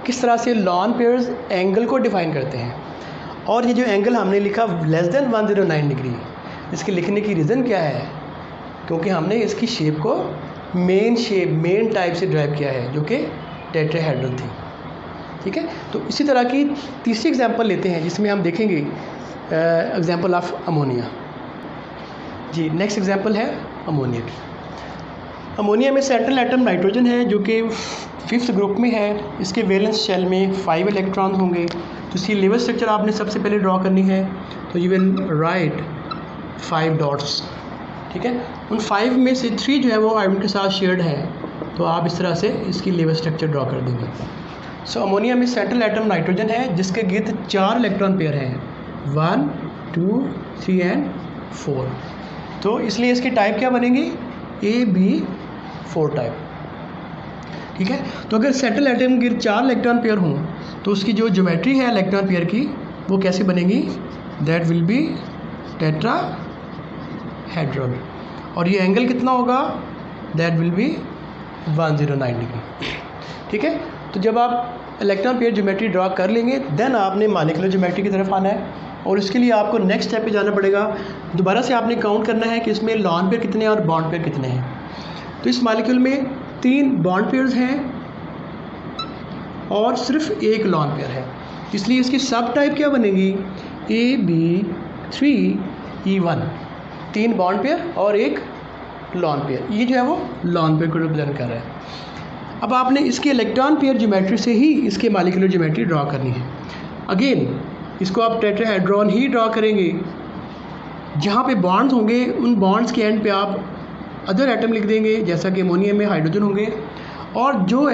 किस तरह से लॉन पेयर्स एंगल को डिफाइन करते हैं। और ये जो एंगल हमने लिखा लेस देन 109 डिग्री, इसके लिखने की रीज़न क्या है, क्योंकि हमने इसकी शेप को मेन टाइप से ड्राइव किया है, जो कि टेट्राहेड्रल थी। ठीक है, तो इसी तरह की तीसरी एग्जांपल लेते हैं, जिसमें हम देखेंगे एग्जांपल ऑफ अमोनिया। जी, नेक्स्ट एग्जांपल है अमोनिया की। अमोनिया में सेंट्रल एटम नाइट्रोजन है, जो कि 5th ग्रुप में है। इसके वैलेंस शेल में 5 इलेक्ट्रॉन होंगे। तो इसकी लेवल स्ट्रक्चर आपने सबसे पहले ड्रॉ करनी है, तो यू विल राइट 5 डॉट्स। ठीक है, उन 5 में से 3 जो है वो आयरन के साथ शेयर्ड है, तो आप इस तरह से इसकी लेवल स्ट्रक्चर ड्रॉ कर देंगे। सो अमोनिया में सेंट्रल एटम नाइट्रोजन है, जिसके गिर्द 4 इलेक्ट्रॉन पेयर हैं, 1, 2, 3 एंड 4। तो इसलिए इसकी टाइप क्या बनेगी, AB4 टाइप। ठीक है, तो अगर सेंट्रल एटम गिर्द 4 इलेक्ट्रॉन पेयर हों, तो उसकी जो ज्योमेट्री है इलेक्ट्रॉन पेयर की, वो कैसे बनेगी, दैट विल बी टेट्राहेड्रल। और ये एंगल कितना होगा, दैट विल बी 109 डिग्री। ठीक है, तो जब आप इलेक्ट्रॉन पेयर ज्योमेट्री ड्रॉ कर लेंगे, देन आपने मॉलिक्यूलर ज्योमेट्री की तरफ आना है, और उसके लिए आपको नेक्स्ट स्टेप पे जाना पड़ेगा। दोबारा से आपने काउंट करना है कि इसमें लॉन पेयर कितने हैं और बॉन्ड पेयर कितने हैं। तो इस मॉलिक्यूल में 3 बॉन्ड पेयर्स हैं और सिर्फ 1 लॉन पेयर है, इसलिए इसकी सब टाइप क्या बनेगी, AB3E1। 3 बॉन्ड पेयर और 1 लॉन पेयर, ये जो है वो लॉन पेयर को रिप्रेजेंट कर रहा है। अब आपने इसके इलेक्ट्रॉन पेयर ज्योमेट्री से ही इसके मॉलिक्यूलर ज्योमेट्री ड्रॉ करनी है। अगेन इसको आप टेट्राहेड्रॉन ही ड्रॉ करेंगे। जहाँ पे बॉन्ड्स होंगे, उन बॉन्ड्स के एंड पे आप अदर एटम लिख देंगे, जैसा कि अमोनिया में हाइड्रोजन होंगे, और जो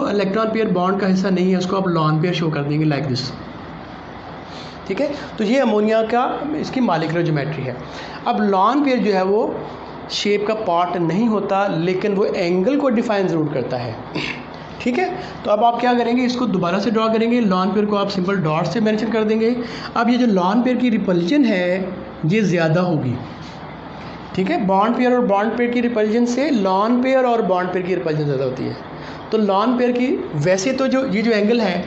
इलेक्ट्रॉन पेयर बॉन्ड का हिस्सा नहीं है, उसको आप लॉन पेयर शो कर देंगे लाइक दिस। ठीक है, तो ये अमोनिया का इसकी मॉलिक्यूलर ज्योमेट्री है। अब लॉन पेयर जो है वो शेप का पार्ट नहीं होता, लेकिन वो एंगल को डिफाइन ज़रूर करता है। ठीक है, तो अब आप क्या करेंगे, इसको दोबारा से ड्रॉ करेंगे। लॉन पेयर को आप सिंपल डॉट से मेंशन कर देंगे। अब ये जो लॉन पेयर की रिपल्जन है, ये ज़्यादा होगी। ठीक है, बॉन्ड पेयर और बॉन्ड पेयर की रिपल्जन से लॉन पेयर और बॉन्ड पेयर की रिपल्जन ज़्यादा होती है। तो लॉन पेयर की वैसे तो ये जो एंगल है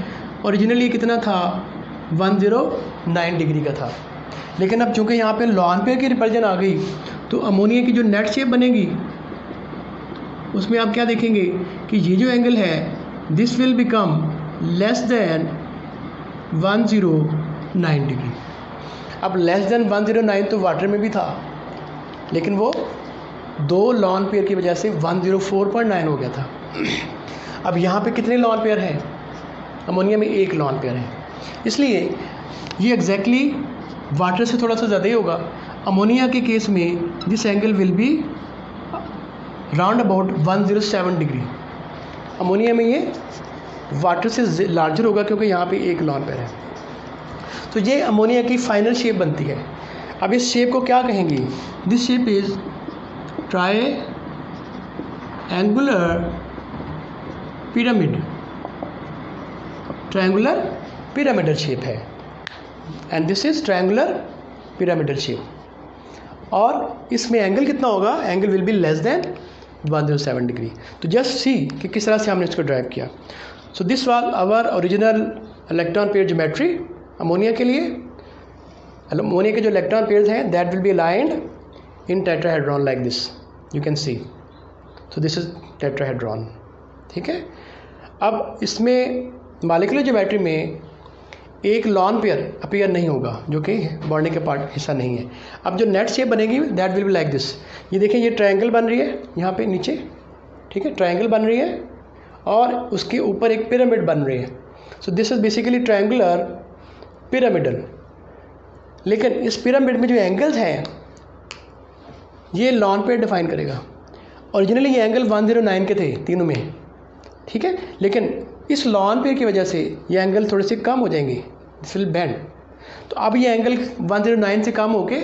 ओरिजिनली कितना था, 109 डिग्री का था, लेकिन अब चूँकि यहाँ पे लॉन पेयर की रिपल्जन आ गई, तो अमोनिया की जो नेट शेप बनेगी उसमें आप क्या देखेंगे कि ये जो एंगल है, this will become less than 9 degree. अब लेस देन 109 तो वाटर में भी था, लेकिन वो 2 लॉन पेयर की वजह से 104.9 हो गया था। अब यहाँ पे कितने लॉन पेयर हैं? अमोनिया में 1 लॉन पेयर है, इसलिए ये एग्जैक्टली वाटर से थोड़ा सा ज़्यादा ही होगा। अमोनिया के केस में this angle will be round about 107 degree. Ammonia में ये वाटर से लार्जर होगा क्योंकि यहाँ पे 1 लॉन पेयर है। तो ये अमोनिया की फाइनल शेप बनती है। अब इस शेप को क्या कहेंगे? This shape is triangular pyramidal shape है, and this is triangular pyramidal shape. और इसमें एंगल कितना होगा? Angle will be less than 107 degree. तो जस्ट सी कि किस तरह से हमने इसको ड्राइव किया। So this was our original electron pair geometry ammonia के लिए। अमोनिया के जो इलेक्ट्रॉन पेयर्स हैं that will be aligned in tetrahedron like this, you can see. So this is tetrahedron, ठीक है। अब इसमें मॉलिक्यूलर ज्योमेट्री में एक लॉन पेयर अपीयर नहीं होगा, जो कि बॉन्डिंग के पार्ट हिस्सा नहीं है। अब जो नेट शेप बनेगी that will be like this. ये देखें, ये ट्रायंगल बन रही है यहाँ पे नीचे, ठीक है, ट्रायंगल बन रही है और उसके ऊपर एक पिरामिड बन रही है। सो this is basically triangular pyramidal. लेकिन इस पिरामिड में जो एंगल्स हैं ये लॉन पेयर डिफाइन करेगा। ओरिजिनली ये एंगल 109 के थे तीनों में, ठीक है, लेकिन इस लॉन पेयर की वजह से ये एंगल थोड़े से कम हो जाएंगे, दिस विल बेंड। तो अब ये एंगल 109 से कम होके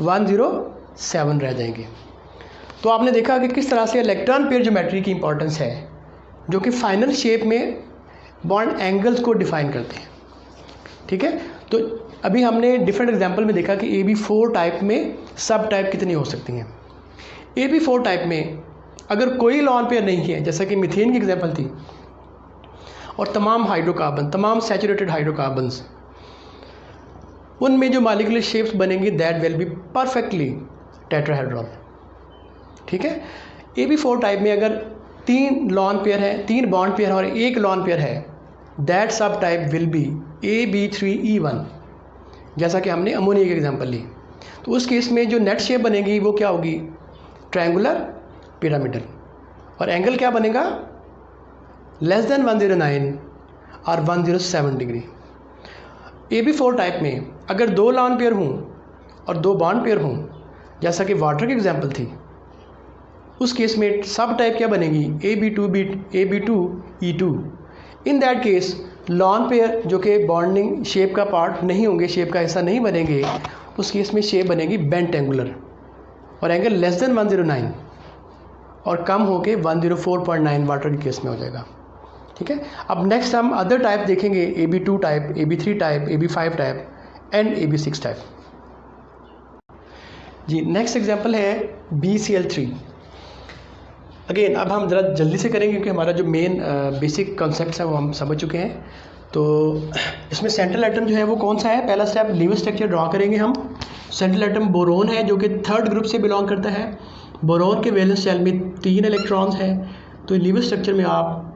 107 रह जाएंगे। तो आपने देखा कि किस तरह से इलेक्ट्रॉन पेयर ज्योमेट्री की इंपॉर्टेंस है, जो कि फाइनल शेप में बॉन्ड एंगल्स को डिफाइन करते हैं, ठीक है। तो अभी हमने डिफरेंट एग्जांपल में देखा कि AB4 टाइप में सब टाइप कितनी हो सकती हैं। AB4 टाइप में अगर कोई लॉन पेयर नहीं है, जैसा कि मीथेन की एग्जांपल थी, और तमाम हाइड्रोकार्बन, तमाम सैचुरेटेड हाइड्रोकार्बन्स, उनमें जो मॉलिक्यूलर शेप्स बनेंगी that will be perfectly tetrahedron, ठीक है। AB4 टाइप में अगर 3 लॉन पेयर है, 3 बॉन्ड पेयर है और 1 लॉन पेयर है, दैट सब टाइप विल बी AB3E1, जैसा कि हमने अमोनिया की एग्जांपल ली। तो उस केस में जो नेट शेप बनेगी वो क्या होगी? Triangular pyramidal. और एंगल क्या बनेगा? लेस देन 109 और 107 डिग्री। AB4 टाइप में अगर 2 लॉन पेयर हों और 2 बॉन्ड पेयर हों, जैसा कि वाटर की एग्जांपल थी, उस केस में सब टाइप क्या बनेगी? AB2E2। In that case lone pair जो कि बॉन्डिंग शेप का पार्ट नहीं होंगे, शेप का हिस्सा नहीं बनेंगे, उस केस में शेप बनेगी बेंट एंगुलर और एंगल लेस देन 109 और कम होके 104.9 वाटर के केस में हो जाएगा, ठीक है। अब नेक्स्ट हम अदर टाइप देखेंगे, AB2 type, AB3 type, AB5 type and AB6 type. जी, नेक्स्ट एग्जांपल है BCl3। अगेन अब हम ज़रा जल्दी से करेंगे क्योंकि हमारा जो मेन बेसिक कॉन्सेप्ट्स है वो हम समझ चुके हैं। तो इसमें सेंट्रल एटम जो है वो कौन सा है? पहला स्टेप लीवर स्ट्रक्चर ड्रॉ करेंगे हम। सेंट्रल एटम बोरोन है जो कि 3rd ग्रुप से बिलोंग करता है। बोरोन के वैलेंस शेल में 3 इलेक्ट्रॉन्स हैं, तो लीवर स्ट्रक्चर में आप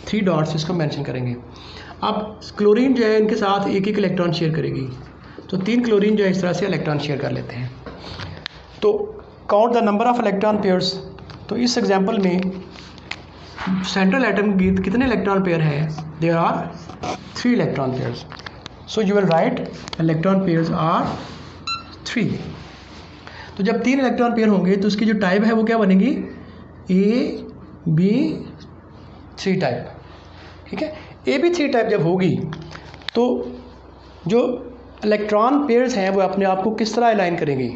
3 डॉट्स इसको मेंशन करेंगे। अब क्लोरीन जो है इनके साथ एक इलेक्ट्रॉन शेयर करेगी, तो 3 क्लोरीन जो है इस तरह से इलेक्ट्रॉन शेयर कर लेते हैं। तो count the number of electron pairs. तो इस एग्जांपल में सेंट्रल एटम की कितने इलेक्ट्रॉन पेयर हैं? There are 3 electron pairs. So you will write electron pairs are 3। तो जब 3 इलेक्ट्रॉन पेयर होंगे तो उसकी जो टाइप है वो क्या बनेगी? AB3 टाइप, ठीक है। AB3 टाइप जब होगी तो जो इलेक्ट्रॉन पेयर्स हैं वो अपने आप को किस तरह अलाइन करेंगे?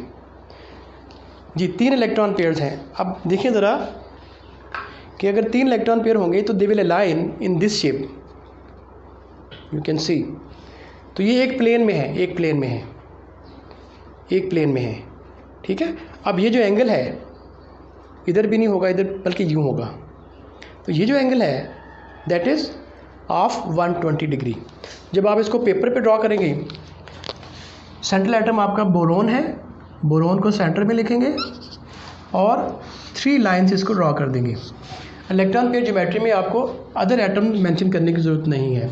जी, 3 इलेक्ट्रॉन पेयर्स हैं। अब देखिए ज़रा कि अगर 3 इलेक्ट्रॉन पेयर होंगे तो दे will align in this shape, you can सी। तो ये एक प्लेन में है, एक प्लेन में है, ठीक है। अब ये जो एंगल है इधर भी नहीं होगा, इधर बल्कि यूँ होगा। तो ये जो एंगल है दैट इज़ ऑफ 120 डिग्री। जब आप इसको पेपर पे ड्रॉ करेंगे, सेंट्रल एटम आपका बोरोन है, बोरोन को सेंटर में लिखेंगे और 3 लाइन्स इसको ड्रॉ कर देंगे। इलेक्ट्रॉन पेयर ज्योमेट्री में आपको अदर एटम मेंशन करने की ज़रूरत नहीं है।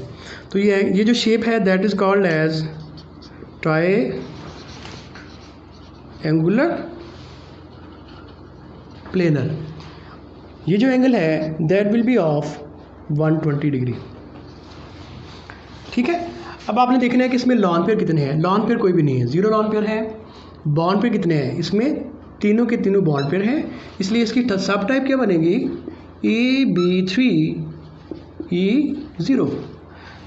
तो ये जो शेप है that is called as angular planar. ये जो एंगल है that will be of 120 degree. ठीक है, अब आपने देखना है कि इसमें लॉन पेयर कितने हैं। लॉन पेयर कोई भी नहीं है, 0 लॉन पेयर है। बॉन्ड पेयर कितने हैं, इसमें तीनों के तीनों बॉन्ड पेयर हैं, इसलिए इसकी सब टाइप क्या बनेगी, AB3E0।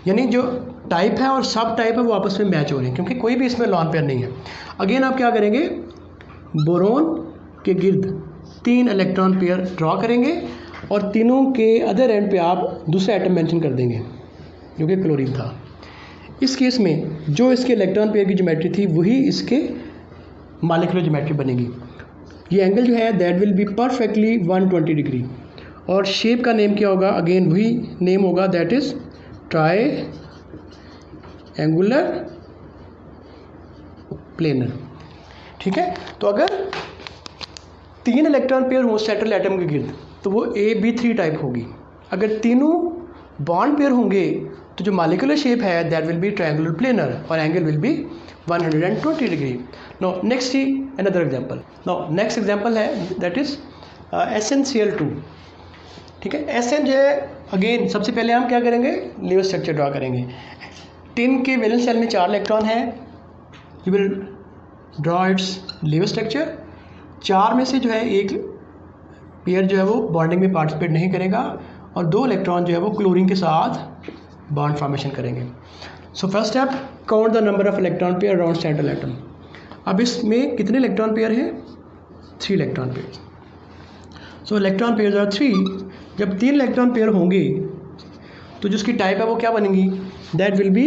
यानी जो टाइप है और सब टाइप है वो आपस में मैच हो रहे हैं, क्योंकि कोई भी इसमें लॉन पेयर नहीं है। अगेन आप क्या करेंगे, बोरोन के गिर्द 3 इलेक्ट्रॉन पेयर ड्रॉ करेंगे और तीनों के अदर एंड पे आप दूसरा एटम मेंशन कर देंगे जो कि क्लोरीन था। इस केस में जो इसके इलेक्ट्रॉन पेयर की ज्योमेट्री थी वही इसके मॉलिक्यूलर ज्योमेट्री बनेगी। ये एंगल जो है that will be perfectly 120 degree. और शेप का नेम क्या होगा, अगेन वही नेम होगा, दैट इज ट्रायंगुलर प्लेनर। ठीक है, तो अगर 3 इलेक्ट्रॉन पेयर हो सेंट्रल एटम के गिर्द तो वो AB3 टाइप होगी। अगर तीनों बॉन्ड पेयर होंगे तो जो मॉलिक्यूलर शेप है that will be triangular planar और angle will be 120 degree. Now next ही another example. Now next example है दैट इज SnCl2। ठीक है, SN जो है अगेन सबसे पहले हम क्या करेंगे, लीवर स्ट्रक्चर ड्रॉ करेंगे। टिन के वैलेंस शेल में 4 इलेक्ट्रॉन है, you will draw its Lewis structure. 4 में से जो है एक पेयर जो है वो बॉन्डिंग में पार्टिसिपेट नहीं करेगा और 2 इलेक्ट्रॉन जो है वो क्लोरीन के साथ बॉन्ड फॉर्मेशन करेंगे। So first step, count the number of electron pair around central atom. अब इसमें कितने इलेक्ट्रॉन पेयर हैं, 3 electron pair. So electron pair are 3। जब 3 इलेक्ट्रॉन पेयर होंगे तो जिसकी टाइप है वो क्या बनेंगी, that will B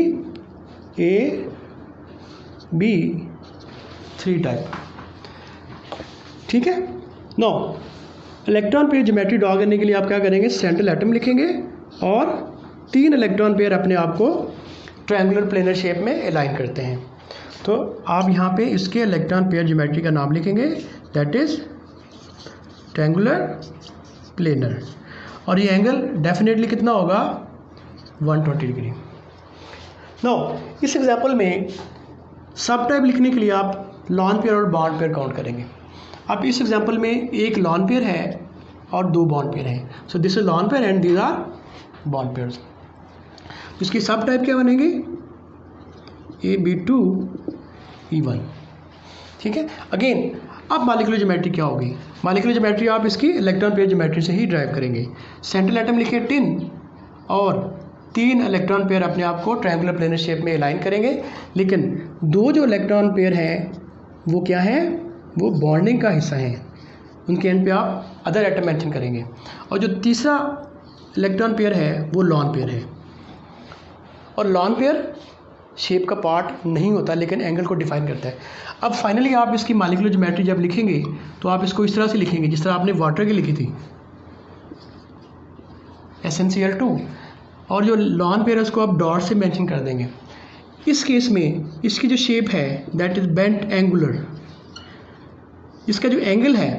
AB3 type. ठीक है, now electron pair geometry draw करने के लिए आप क्या करेंगे, सेंट्रल एटम लिखेंगे और 3 इलेक्ट्रॉन पेयर अपने आप को ट्रायंगुलर प्लेनर शेप में अलाइन करते हैं। तो आप यहाँ पे इसके इलेक्ट्रॉन पेयर ज्योमेट्री का नाम लिखेंगे, दैट इज ट्रायंगुलर प्लेनर। और ये एंगल डेफिनेटली कितना होगा, 120 डिग्री। नो इस एग्जाम्पल में सब टाइप लिखने के लिए आप लॉन पेयर और बॉन्ड पेयर काउंट करेंगे। अब इस एग्जाम्पल में एक लॉन पेयर है और 2 बॉन्ड पेयर हैं। So this is lone pair and these are bond pairs. इसकी सब टाइप क्या बनेगी, AB2E1। ठीक है, अगेन अब मॉलिक्यूलर ज्योमेट्री क्या होगी, मॉलिक्यूलर ज्योमेट्री आप इसकी इलेक्ट्रॉन पेयर ज्योमेट्री से ही ड्राइव करेंगे। सेंट्रल एटम लिखिए टिन और 3 इलेक्ट्रॉन पेयर अपने आप को ट्रायंगुलर प्लेनर शेप में अलाइन करेंगे, लेकिन 2 जो इलेक्ट्रॉन पेयर हैं वो क्या हैं, वो बॉन्डिंग का हिस्सा हैं, उनके एंड पे आप अदर एटम मेंशन करेंगे। और जो तीसरा इलेक्ट्रॉन पेयर है वो लॉन पेयर है। और लॉन पेयर शेप का पार्ट नहीं होता लेकिन एंगल को डिफाइन करता है। अब फाइनली आप इसकी मॉलिक्यूलर ज्योमेट्री जब लिखेंगे तो आप इसको इस तरह से लिखेंगे जिस तरह आपने वाटर की लिखी थी, SnCl2, और जो लॉन पेयर है उसको आप डॉट से मेंशन कर देंगे। इस केस में इसकी जो शेप है दैट इज बेंट एंगुलर। इसका जो एंगल है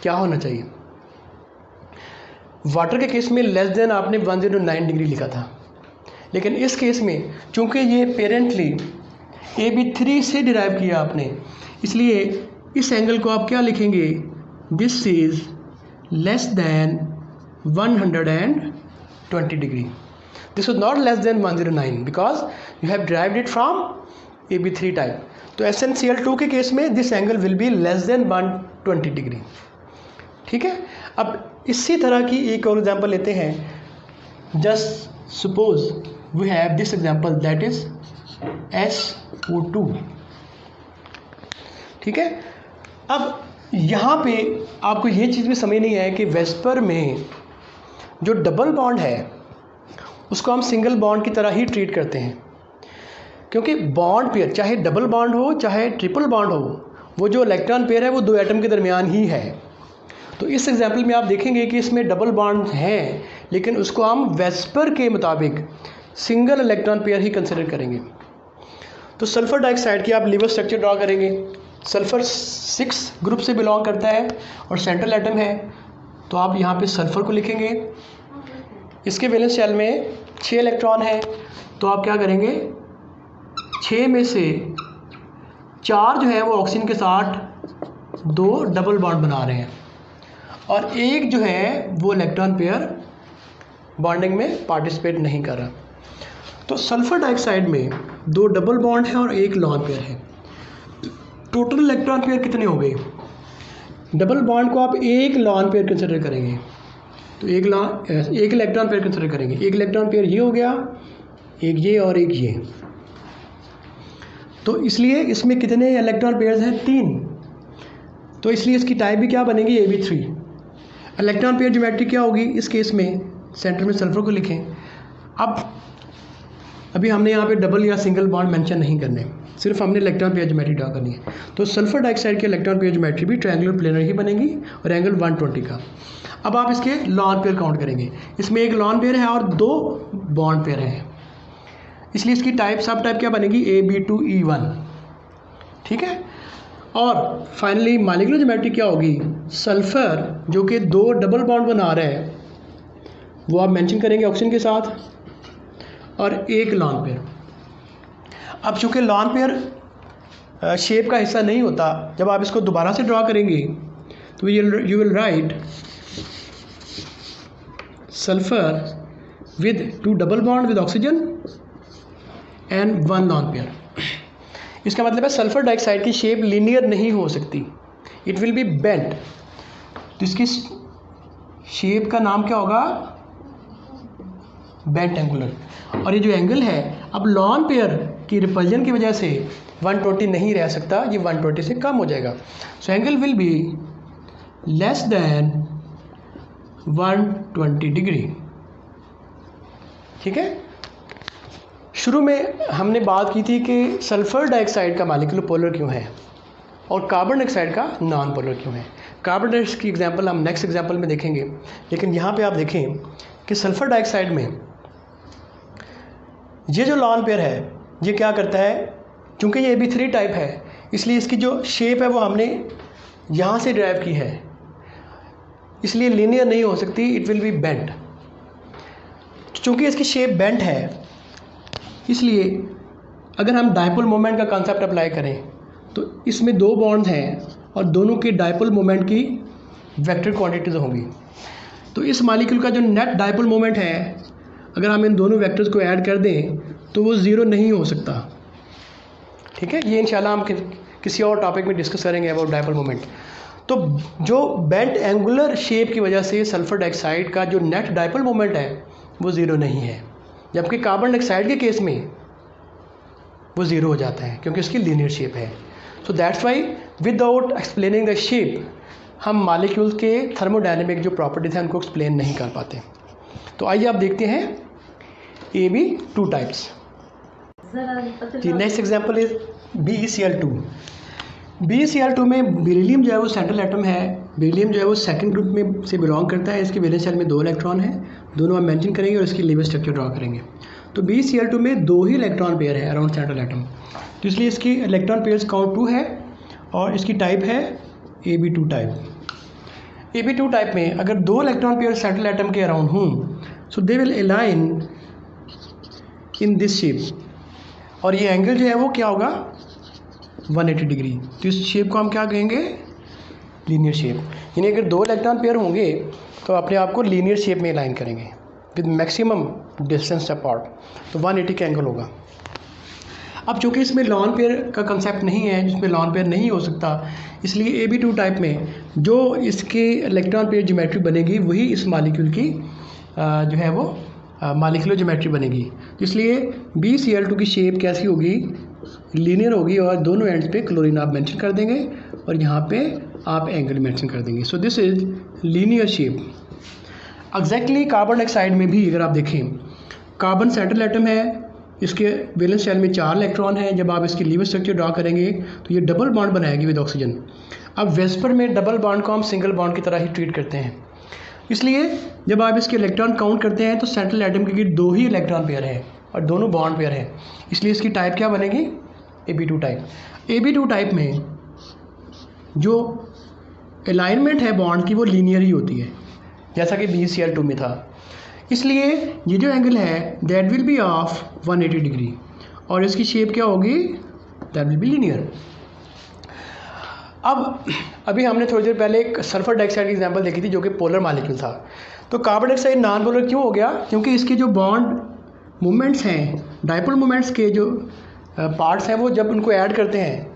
क्या होना चाहिए, वाटर के केस में लेस देन आपने 109 डिग्री लिखा था, लेकिन इस केस में चूंकि ये पेरेंटली AB3 से डिराइव किया आपने, इसलिए इस एंगल को आप क्या लिखेंगे, this is less than 120 degree. This is not less than 109 because you have derived it from AB3 type. तो SnCl2 के केस में this angle will be less then 120 degree. ठीक है, अब इसी तरह की एक और एग्जांपल लेते हैं। Just suppose we have this example that is SO2। ठीक है, अब यहाँ पे आपको ये चीज़ भी समझ नहीं है कि वेस्पर में जो डबल बॉन्ड है उसको हम सिंगल बॉन्ड की तरह ही ट्रीट करते हैं, क्योंकि बॉन्ड पेयर चाहे डबल बॉन्ड हो चाहे ट्रिपल बॉन्ड हो, वो जो इलेक्ट्रॉन पेयर है वो 2 एटम के दरमियान ही है। तो इस एग्जाम्पल में आप देखेंगे कि इसमें डबल बॉन्ड हैं लेकिन उसको हम वेस्पर के मुताबिक सिंगल इलेक्ट्रॉन पेयर ही कंसिडर करेंगे। तो सल्फर डाइऑक्साइड की आप लीवर स्ट्रक्चर ड्रॉ करेंगे। सल्फर 6 ग्रुप से बिलोंग करता है और सेंट्रल एटम है, तो आप यहाँ पे सल्फर को लिखेंगे। इसके वैलेंस शेल में 6 इलेक्ट्रॉन है, तो आप क्या करेंगे, 6 में से 4 जो है वो ऑक्सीजन के साथ 2 डबल बॉन्ड बना रहे हैं और एक जो है वो इलेक्ट्रॉन पेयर बॉन्डिंग में पार्टिसिपेट नहीं कर रहा। तो सल्फर डाइऑक्साइड में 2 डबल बॉन्ड है और 1 लॉन पेयर है। टोटल इलेक्ट्रॉन पेयर कितने हो गए? डबल बॉन्ड को आप 1 लॉन पेयर कंसिडर करेंगे तो एक इलेक्ट्रॉन पेयर कंसिडर करेंगे। एक इलेक्ट्रॉन पेयर ये हो गया, एक ये और एक ये। तो इसलिए इसमें कितने इलेक्ट्रॉन पेयर्स हैं? 3। तो इसलिए इसकी टाइप भी क्या बनेगी? AB3। इलेक्ट्रॉन पेयर ज्योमेट्री क्या होगी इस केस में? सेंटर में सल्फर को लिखें। अब अभी हमने यहाँ पे डबल या सिंगल बॉन्ड मेंशन नहीं करने, सिर्फ हमने इलेक्ट्रॉन पेयर ज्योमेट्री ड्रा करनी है। तो सल्फर डाइऑक्साइड की इलेक्ट्रॉन पेयर ज्योमेट्री भी ट्रायंगुलर प्लेनर ही बनेगी और एंगल 120 का। अब आप इसके लॉन पेयर काउंट करेंगे। इसमें एक लॉन पेयर है और 2 बॉन्ड पेयर हैं, इसलिए इसकी टाइप सब टाइप क्या बनेगी? AB2E1। ठीक है। और फाइनली मॉलिक्यूलर ज्योमेट्री क्या होगी? सल्फर जो कि 2 डबल बॉन्ड बना रहा है वो आप मेंशन करेंगे ऑक्सीजन के साथ और 1 लॉन पेयर। अब चूँकि लॉन पेयर शेप का हिस्सा नहीं होता, जब आप इसको दोबारा से ड्रा करेंगे तो you will right sulphur with 2 double bond with oxygen and 1 lone pair. इसका मतलब है सल्फर डाइऑक्साइड की शेप लीनियर नहीं हो सकती, इट विल बी बेंट। तो इसकी शेप का नाम क्या होगा? Bent angular. और ये जो एंगल है, अब लॉन पेयर की रिपल्जन की वजह से 120 नहीं रह सकता, ये 120 से कम हो जाएगा। So angle will be less then 120 degree. ठीक है। शुरू में हमने बात की थी कि सल्फर डाइऑक्साइड का मॉलिक्यूलर पोलर क्यों है और कार्बन डाइऑक्साइड का नॉन पोलर क्यों है। कार्बन डाइऑक्साइड की एग्जांपल हम नेक्स्ट एग्जांपल में देखेंगे, लेकिन यहाँ पे आप देखें कि सल्फर डाइऑक्साइड में ये जो लॉन पेयर है ये क्या करता है, क्योंकि ये AB3 टाइप है इसलिए इसकी जो शेप है वो हमने यहाँ से ड्राइव की है, इसलिए लीनियर नहीं हो सकती, इट विल बी बेंट। चूँकि इसकी शेप बेंट है इसलिए अगर हम डायपोल मोमेंट का कॉन्सेप्ट अप्लाई करें तो इसमें 2 बॉन्ड्स हैं और दोनों के डायपोल मोमेंट की वेक्टर क्वांटिटीज होंगी। तो इस मॉलिक्यूल का जो नेट डायपोल मोमेंट है, अगर हम इन दोनों वेक्टर्स को ऐड कर दें तो वो 0 नहीं हो सकता। ठीक है। ये इंशाल्लाह हम किसी और टॉपिक में डिस्कस करेंगे अबाउट डायपोल मोमेंट। तो जो बेंट एंगुलर शेप की वजह से सल्फर डाइऑक्साइड का जो नेट डायपोल मोमेंट है वो 0 नहीं है, जबकि कार्बन डाइऑक्साइड के केस में वो 0 हो जाता है क्योंकि उसकी लीनियर शेप है। So that's why without explaining the shape हम मॉलिक्यूल्स के थर्मोडायनेमिक जो प्रॉपर्टीज हैं उनको एक्सप्लेन नहीं कर पाते। तो आइए आप देखते हैं AB2 टाइप्स। जी next example is BeCl2। BeCl2 में बेरिलियम जो है वो सेंट्रल एटम है। बेरिलियम जो है वो सेकंड ग्रुप में से बिलोंग करता है। इसके वैलेंस शेल में 2 इलेक्ट्रॉन हैं, दोनों हम मेंशन करेंगे और इसकी लीवर स्ट्रक्चर ड्रॉ करेंगे। तो BeCl2 में 2 ही इलेक्ट्रॉन पेयर है अराउंड सेंट्रल एटम, तो इसलिए इसकी इलेक्ट्रॉन पेयर्स काउंट 2 है और इसकी टाइप है AB2 टाइप। AB2 टाइप में अगर 2 इलेक्ट्रॉन पेयर सेंट्रल एटम के अराउंड हों so they will align in this shape, और ये एंगल जो है वो क्या होगा? 180 डिग्री। तो इस शेप को हम क्या कहेंगे? Linear shape. यानी अगर 2 इलेक्ट्रॉन पेयर होंगे तो अपने आप को लीनियर शेप में अलाइन करेंगे विद मैक्सिमम डिस्टेंस अपार्ट, तो 180 का एंगल होगा। अब चूँकि इसमें लॉन पेयर का कंसेप्ट नहीं है, जिसमें लॉन पेयर नहीं हो सकता, इसलिए AB2 टाइप में जो इसके इलेक्ट्रॉन पेयर ज्योमेट्री बनेगी वही इस मॉलिक्यूल की जो है वो मॉलिक्यूलर ज्योमेट्री बनेगी। इसलिए BeCl2 की शेप कैसी होगी? लीनियर होगी और दोनों एंड्स पे क्लोरीन आप मेंशन कर देंगे और यहाँ पे आप एंगल मेंशन कर देंगे। So this is linear shape. Exactly carbon dioxide में भी अगर आप देखें, कार्बन सेंट्रल एटम है, इसके वैलेंस शेल में 4 इलेक्ट्रॉन हैं। जब आप इसकी लीवर स्ट्रक्चर ड्रा करेंगे तो ये डबल बॉन्ड बनाएगी विद ऑक्सीजन। अब वेस्पर में डबल बॉन्ड को हम सिंगल बॉन्ड की तरह ही ट्रीट करते हैं, इसलिए जब आप इसके इलेक्ट्रॉन काउंट करते हैं तो सेंट्रल एटम के 2 ही इलेक्ट्रॉन पेयर हैं और दोनों बॉन्ड पेयर हैं, इसलिए इसकी टाइप क्या बनेगी? AB2 type. AB2 टाइप में जो अलाइनमेंट है बॉन्ड की वो लीनियर ही होती है, जैसा कि BeCl2 में था। इसलिए ये जो एंगल है that will be of 180 degree और इसकी शेप क्या होगी? That will be linear. अब अभी हमने थोड़ी देर पहले एक सल्फर डाइऑक्साइड की एग्जांपल देखी थी जो कि पोलर मॉलिक्यूल था। तो कार्बन डाइऑक्साइड नॉन पोलर क्यों हो गया? क्योंकि इसके जो बॉन्ड मूवमेंट्स हैं, डाइपोल मूवमेंट्स के जो पार्ट्स हैं, वो जब उनको ऐड करते हैं,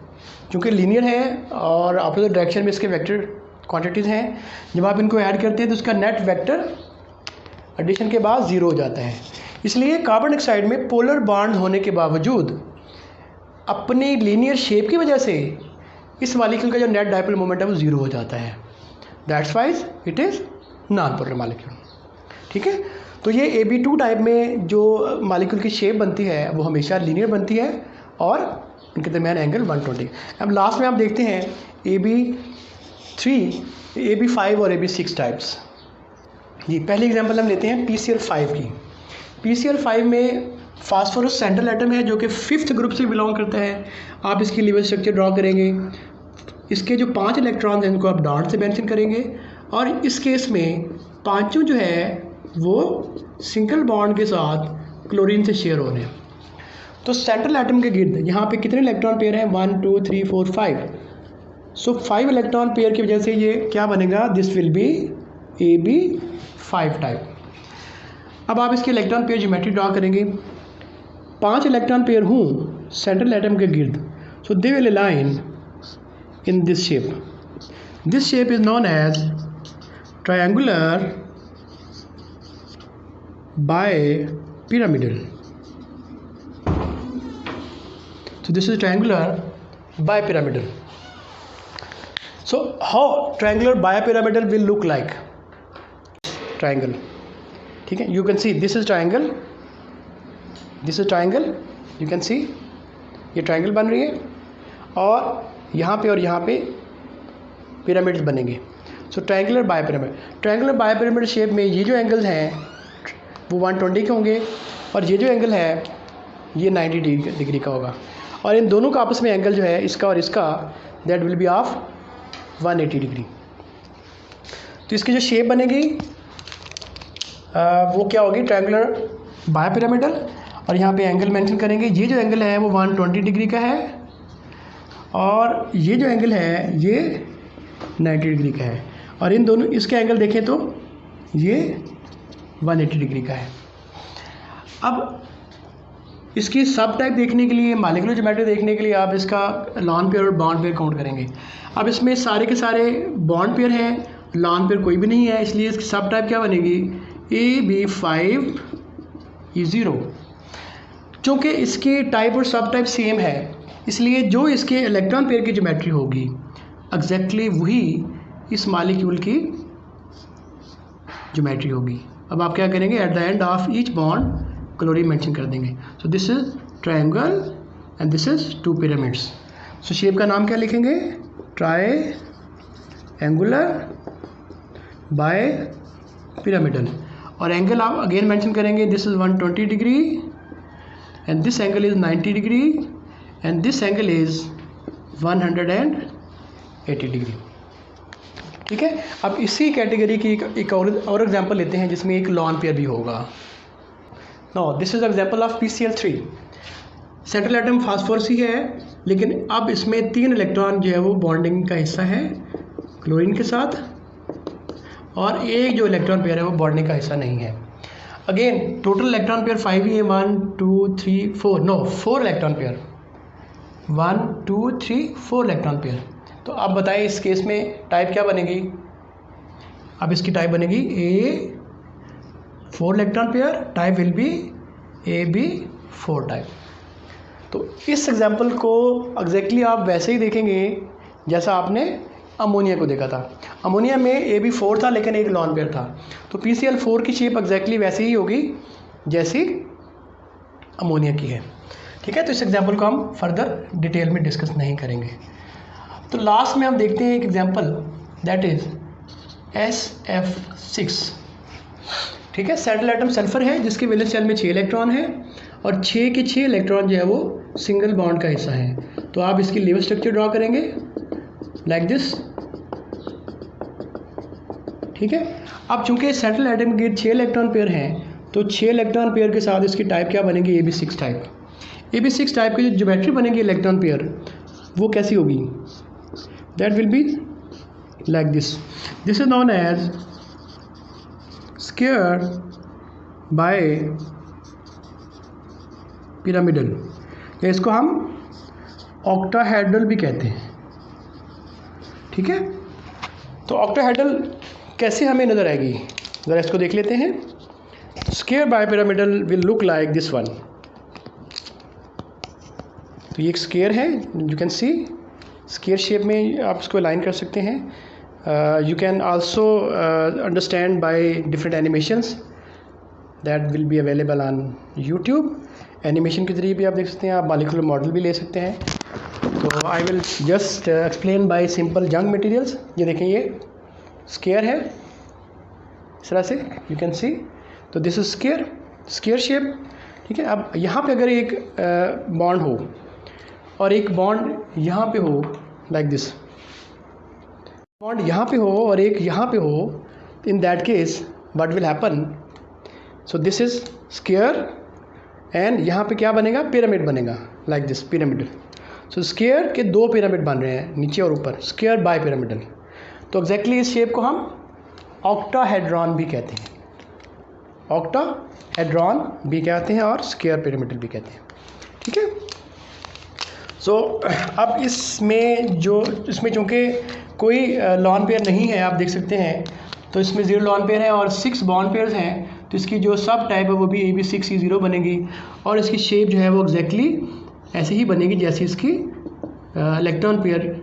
क्योंकि लीनियर है और अपोजिट डायरेक्शन में इसके वेक्टर क्वांटिटीज़ हैं, जब आप इनको ऐड करते हैं तो उसका नेट वेक्टर एडिशन के बाद 0 हो जाता है। इसलिए कार्बन डाइऑक्साइड में पोलर बॉन्ड होने के बावजूद अपनी लीनियर शेप की वजह से इस मॉलिक्यूल का जो नेट डाइपोल मोमेंट है वो 0 हो जाता है। That's wise it is non polar molecule. ठीक है, तो ये AB2 टाइप में जो मॉलिक्यूल की शेप बनती है वो हमेशा लीनियर बनती है और उनके दरमियान एंगल 120। अब लास्ट में आप देखते हैं AB3, AB5 और AB6 टाइप्स। जी, पहली एग्जांपल हम लेते हैं PCl5 की। PCl5 में फास्फोरस सेंट्रल एटम है जो कि 5th ग्रुप से बिलोंग करता है। आप इसकी लीवर स्ट्रक्चर ड्रॉ करेंगे, इसके जो 5 इलेक्ट्रॉन हैं इनको आप डॉट से मेंशन करेंगे और इस केस में पांचों जो है वो सिंगल बॉन्ड के साथ क्लोरीन से शेयर हो रहे हैं। तो सेंट्रल एटम के गिर्द यहाँ पे कितने इलेक्ट्रॉन पेयर हैं? 1 2 3 4 5। सो 5 इलेक्ट्रॉन पेयर की वजह से ये क्या बनेगा? This will be AB5 type. अब आप इसके इलेक्ट्रॉन पेयर ज्योमेट्री ड्रॉ करेंगे। 5 इलेक्ट्रॉन पेयर हूँ सेंट्रल एटम के गिर्द, so they will align in this shape. This shape is known as triangular bipyramidal. So this is triangular bipyramidal. So how triangular bipyramidal will look like? Triangle. ठीक है, you can see this is triangle, this is triangle, you can see ये triangle बन रही है और यहाँ पे pyramids बनेंगे। सो ट्रायंगुलर बायपिरामिड शेप में ये जो एंगल्स हैं वो 120 के होंगे और ये जो एंगल है ये 90 डिग्री का होगा और इन दोनों का आपस में एंगल जो है इसका और इसका that will be of 180 degree. तो इसकी जो शेप बनेगी वो क्या होगी? Triangular bipyramidal. और यहाँ पे एंगल मेंशन करेंगे। ये जो एंगल है वो 120 डिग्री का है और ये जो एंगल है ये 90 डिग्री का है और इन दोनों इसके एंगल देखें तो ये 180 डिग्री का है। अब इसकी सब टाइप देखने के लिए, मॉलिक्यूलर ज्योमेट्री देखने के लिए आप इसका लॉन पेयर और बॉन्ड पेयर काउंट करेंगे। अब इसमें सारे के सारे बॉन्ड पेयर हैं, लॉन पेयर कोई भी नहीं है, इसलिए इसकी सब टाइप क्या बनेगी? AB5E0। चूँकि इसकी टाइप और सब टाइप सेम है इसलिए जो इसके इलेक्ट्रॉन पेयर की ज्योमेट्री होगी एग्जैक्टली वही इस मॉलिक्यूल की ज्योमेट्री होगी। अब आप क्या करेंगे? At the end of each bond chlorine mention कर देंगे। So this is triangle and this is 2 pyramids. सो शेप का नाम क्या लिखेंगे? Triangular bipyramidal. और एंगल आप अगेन मेंशन करेंगे। This is 120 degree and this angle is 90 degree and this angle is 180 degree. ठीक है, अब इसी कैटेगरी की एक और एग्जांपल लेते हैं जिसमें एक लॉन पेयर भी होगा। Now this is example of PCl3। Central atom phosphorus ही है लेकिन अब इसमें 3 इलेक्ट्रॉन जो है वो बॉन्डिंग का हिस्सा है क्लोरीन के साथ और एक जो इलेक्ट्रॉन पेयर है वो बॉन्डिंग का हिस्सा नहीं है। अगेन टोटल इलेक्ट्रॉन पेयर 5 ही है। 1 2 3 4 no 4 electron pair, 1 2 3 4 electron pair. तो आप बताएं इस केस में टाइप क्या बनेगी? अब इसकी टाइप बनेगी A4 electron pair, type will be AB4 type. तो इस एग्जांपल को एग्जैक्टली आप वैसे ही देखेंगे जैसा आपने अमोनिया को देखा था। अमोनिया में AB4 था लेकिन एक लॉन पेयर था, तो PCl4 की शेप एग्जैक्टली वैसे ही होगी जैसी अमोनिया की है। ठीक है, तो इस एग्जांपल को हम फर्दर डिटेल में डिस्कस नहीं करेंगे। तो लास्ट में हम देखते हैं एक एग्जांपल दैट इज SF6। ठीक है, सेंट्रल एटम सल्फर है जिसके वैलेंस शेल में 6 इलेक्ट्रॉन है और 6 के 6 इलेक्ट्रॉन जो है वो सिंगल बॉन्ड का हिस्सा है। तो आप इसकी लीवर स्ट्रक्चर ड्रॉ करेंगे लाइक दिस। ठीक है, अब चूंकि सेंट्रल एटम के 6 इलेक्ट्रॉन पेयर हैं तो 6 इलेक्ट्रॉन पेयर के साथ इसकी टाइप क्या बनेगी? AB6 type. AB6 टाइप की जो ज्योमेट्री बनेगी इलेक्ट्रॉन पेयर वो कैसी होगी? that will be like this. This is known as square bipyramidal, या इसको हम ऑक्टाहेड्रल भी कहते हैं, ठीक है। तो ऑक्टाहेड्रल कैसे हमें नज़र आएगी, ज़रा इसको देख लेते हैं। Square bipyramidal will look like this one. तो ये एक स्क्वायर है, you can C square shape में आप इसको अलाइन कर सकते हैं। You can also understand by different animations that will be available on YouTube. Animation के ज़रिए भी आप देख सकते हैं, आप मॉलिक्यूलर मॉडल भी ले सकते हैं। तो I will just explain by simple जंग मटेरियल्स। ये देखें, ये स्क्वायर है इस तरह से, यू कैन सी। तो दिस इज स्क्वायर शेप, ठीक है। अब यहाँ पे अगर एक बॉन्ड हो और एक बॉन्ड यहाँ पे हो लाइक दिस, बॉन्ड यहाँ पे हो और एक यहाँ पे हो, in that case what will happen, so this is square and यहाँ पे क्या बनेगा, पिरामिड बनेगा like this, pyramidal. So square के दो पिरामिड बन रहे हैं, नीचे और ऊपर, स्क्वायर बाय पिरामिडल। तो एग्जैक्टली इस शेप को हम ऑक्टाहेड्रॉन भी कहते हैं, ऑक्टाहेड्रॉन भी कहते हैं और स्क्वायर पिरामिडल भी कहते हैं, ठीक है। सो अब इसमें चूँकि कोई लॉन पेयर नहीं है, आप देख सकते हैं, तो इसमें 0 लॉन पेयर है और 6 बॉन्ड पेयर्स हैं। तो इसकी जो सब टाइप है वो भी AB6E0 बनेगी और इसकी शेप जो है वो एग्जैक्टली ऐसे ही बनेगी जैसी इसकी इलेक्ट्रॉन पेयर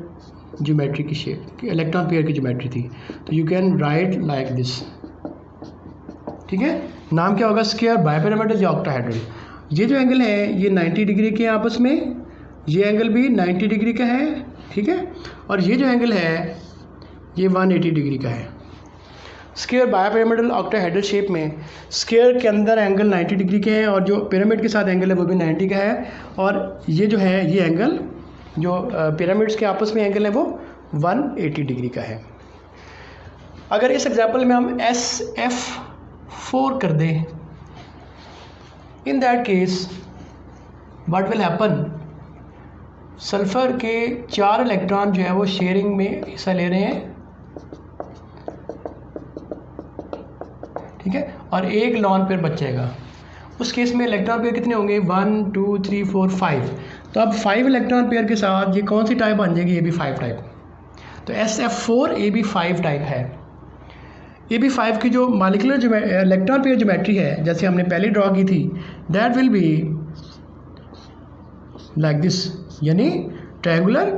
ज्योमेट्री की शेप, इलेक्ट्रॉन पेयर की ज्योमेट्री थी। तो you can write like this, ठीक है। नाम क्या होगा, स्क्वायर बाइपिरामिडल या ऑक्टाहेड्रल। ये जो एंगल है ये 90 डिग्री के आपस में, ये एंगल भी 90 डिग्री का है, ठीक है। और ये जो एंगल है ये 180 डिग्री का है। स्क्वायर बाइपिरामिडल ऑक्टाहेड्रल शेप में स्क्वायर के अंदर एंगल 90 डिग्री के हैं और जो पिरामिड के साथ एंगल है वो भी 90 का है। और ये जो है ये एंगल जो पिरामिड्स के आपस में एंगल है वो 180 डिग्री का है। अगर इस एग्जांपल में हम SF4 कर दें, in that case what will happen, sulphur के 4 इलेक्ट्रॉन जो है वो शेयरिंग में हिस्सा ले रहे हैं, ठीक है, और एक लॉन पेयर बच जाएगा। उस केस में इलेक्ट्रॉन पेयर कितने होंगे, 1 2 3 4 5। तो अब 5 इलेक्ट्रॉन पेयर के साथ ये कौन सी टाइप बन जाएगी, AB5 टाइप। तो SF4 AB5 टाइप है। AB5 की जो मॉलिक्यूलर इलेक्ट्रॉन पेयर ज्योमेट्री है, जैसे हमने पहले ड्रॉ की थी, that will be like this, यानी ट्रायंगुलर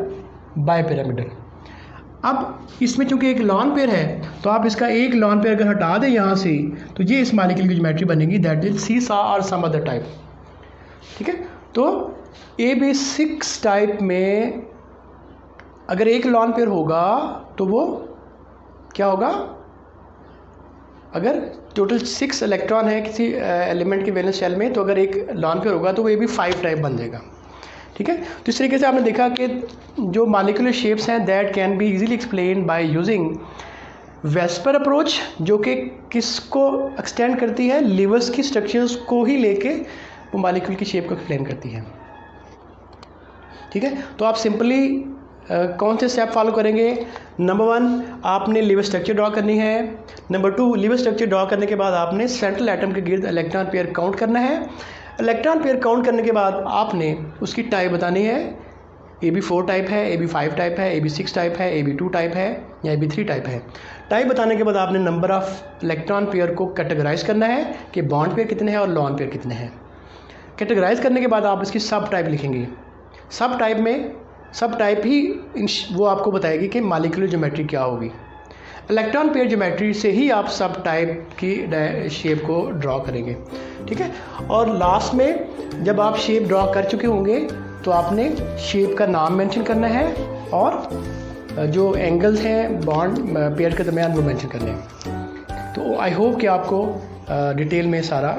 बाइपिरामिडल। अब इसमें चूंकि एक लॉन पेयर है तो आप इसका एक लॉन पेयर अगर हटा दें यहाँ से, तो ये इस मॉलिक्यूल की ज्योमेट्री बनेगी, दैट इज सीसा और सम अदर टाइप, ठीक है। तो AB6 टाइप में अगर एक लॉन पेयर होगा तो वो क्या होगा, अगर टोटल 6 इलेक्ट्रॉन है किसी एलिमेंट के वैलेंस शेल में, तो अगर एक लॉन पेयर होगा तो वो AB5 टाइप बन जाएगा, ठीक है। तो इस तरीके से आपने देखा कि जो मॉलिक्यूलर शेप्स हैं that can be easily explain by using VSEPR approach, जो कि किसको एक्सटेंड करती है, लीवर्स की स्ट्रक्चर्स को ही लेके वो मॉलिक्यूल की शेप को एक्सप्लेन करती है, ठीक है। तो आप सिंपली कौन से स्टेप फॉलो करेंगे, नंबर 1 आपने लीवर स्ट्रक्चर ड्रॉ करनी है, नंबर 2 लीवर स्ट्रक्चर ड्रॉ करने के बाद आपने सेंट्रल एटम के गिर्द इलेक्ट्रॉन पेयर काउंट करना है। इलेक्ट्रॉन पेयर काउंट करने के बाद आपने उसकी टाइप बतानी है, AB4 टाइप है, AB5 टाइप है, AB6 टाइप है, AB2 टाइप है या AB3 टाइप है। टाइप बताने के बाद आपने नंबर ऑफ इलेक्ट्रॉन पेयर को कैटेगराइज करना है कि बॉन्ड पेयर कितने हैं और लॉन पेयर कितने हैं। कैटेगराइज करने के बाद आप इसकी सब टाइप लिखेंगे। सब टाइप में सब टाइप ही वो आपको बताएगी कि मॉलिक्यूलर ज्योमेट्री क्या होगी। इलेक्ट्रॉन पेयर ज्योमेट्री से ही आप सब टाइप की शेप को ड्रॉ करेंगे, ठीक है। और लास्ट में जब आप शेप ड्रॉ कर चुके होंगे तो आपने शेप का नाम मेंशन करना है और जो एंगल्स हैं बॉन्ड पेयर के दरमियान वो मेंशन करने हैं। तो आई होप कि आपको डिटेल में सारा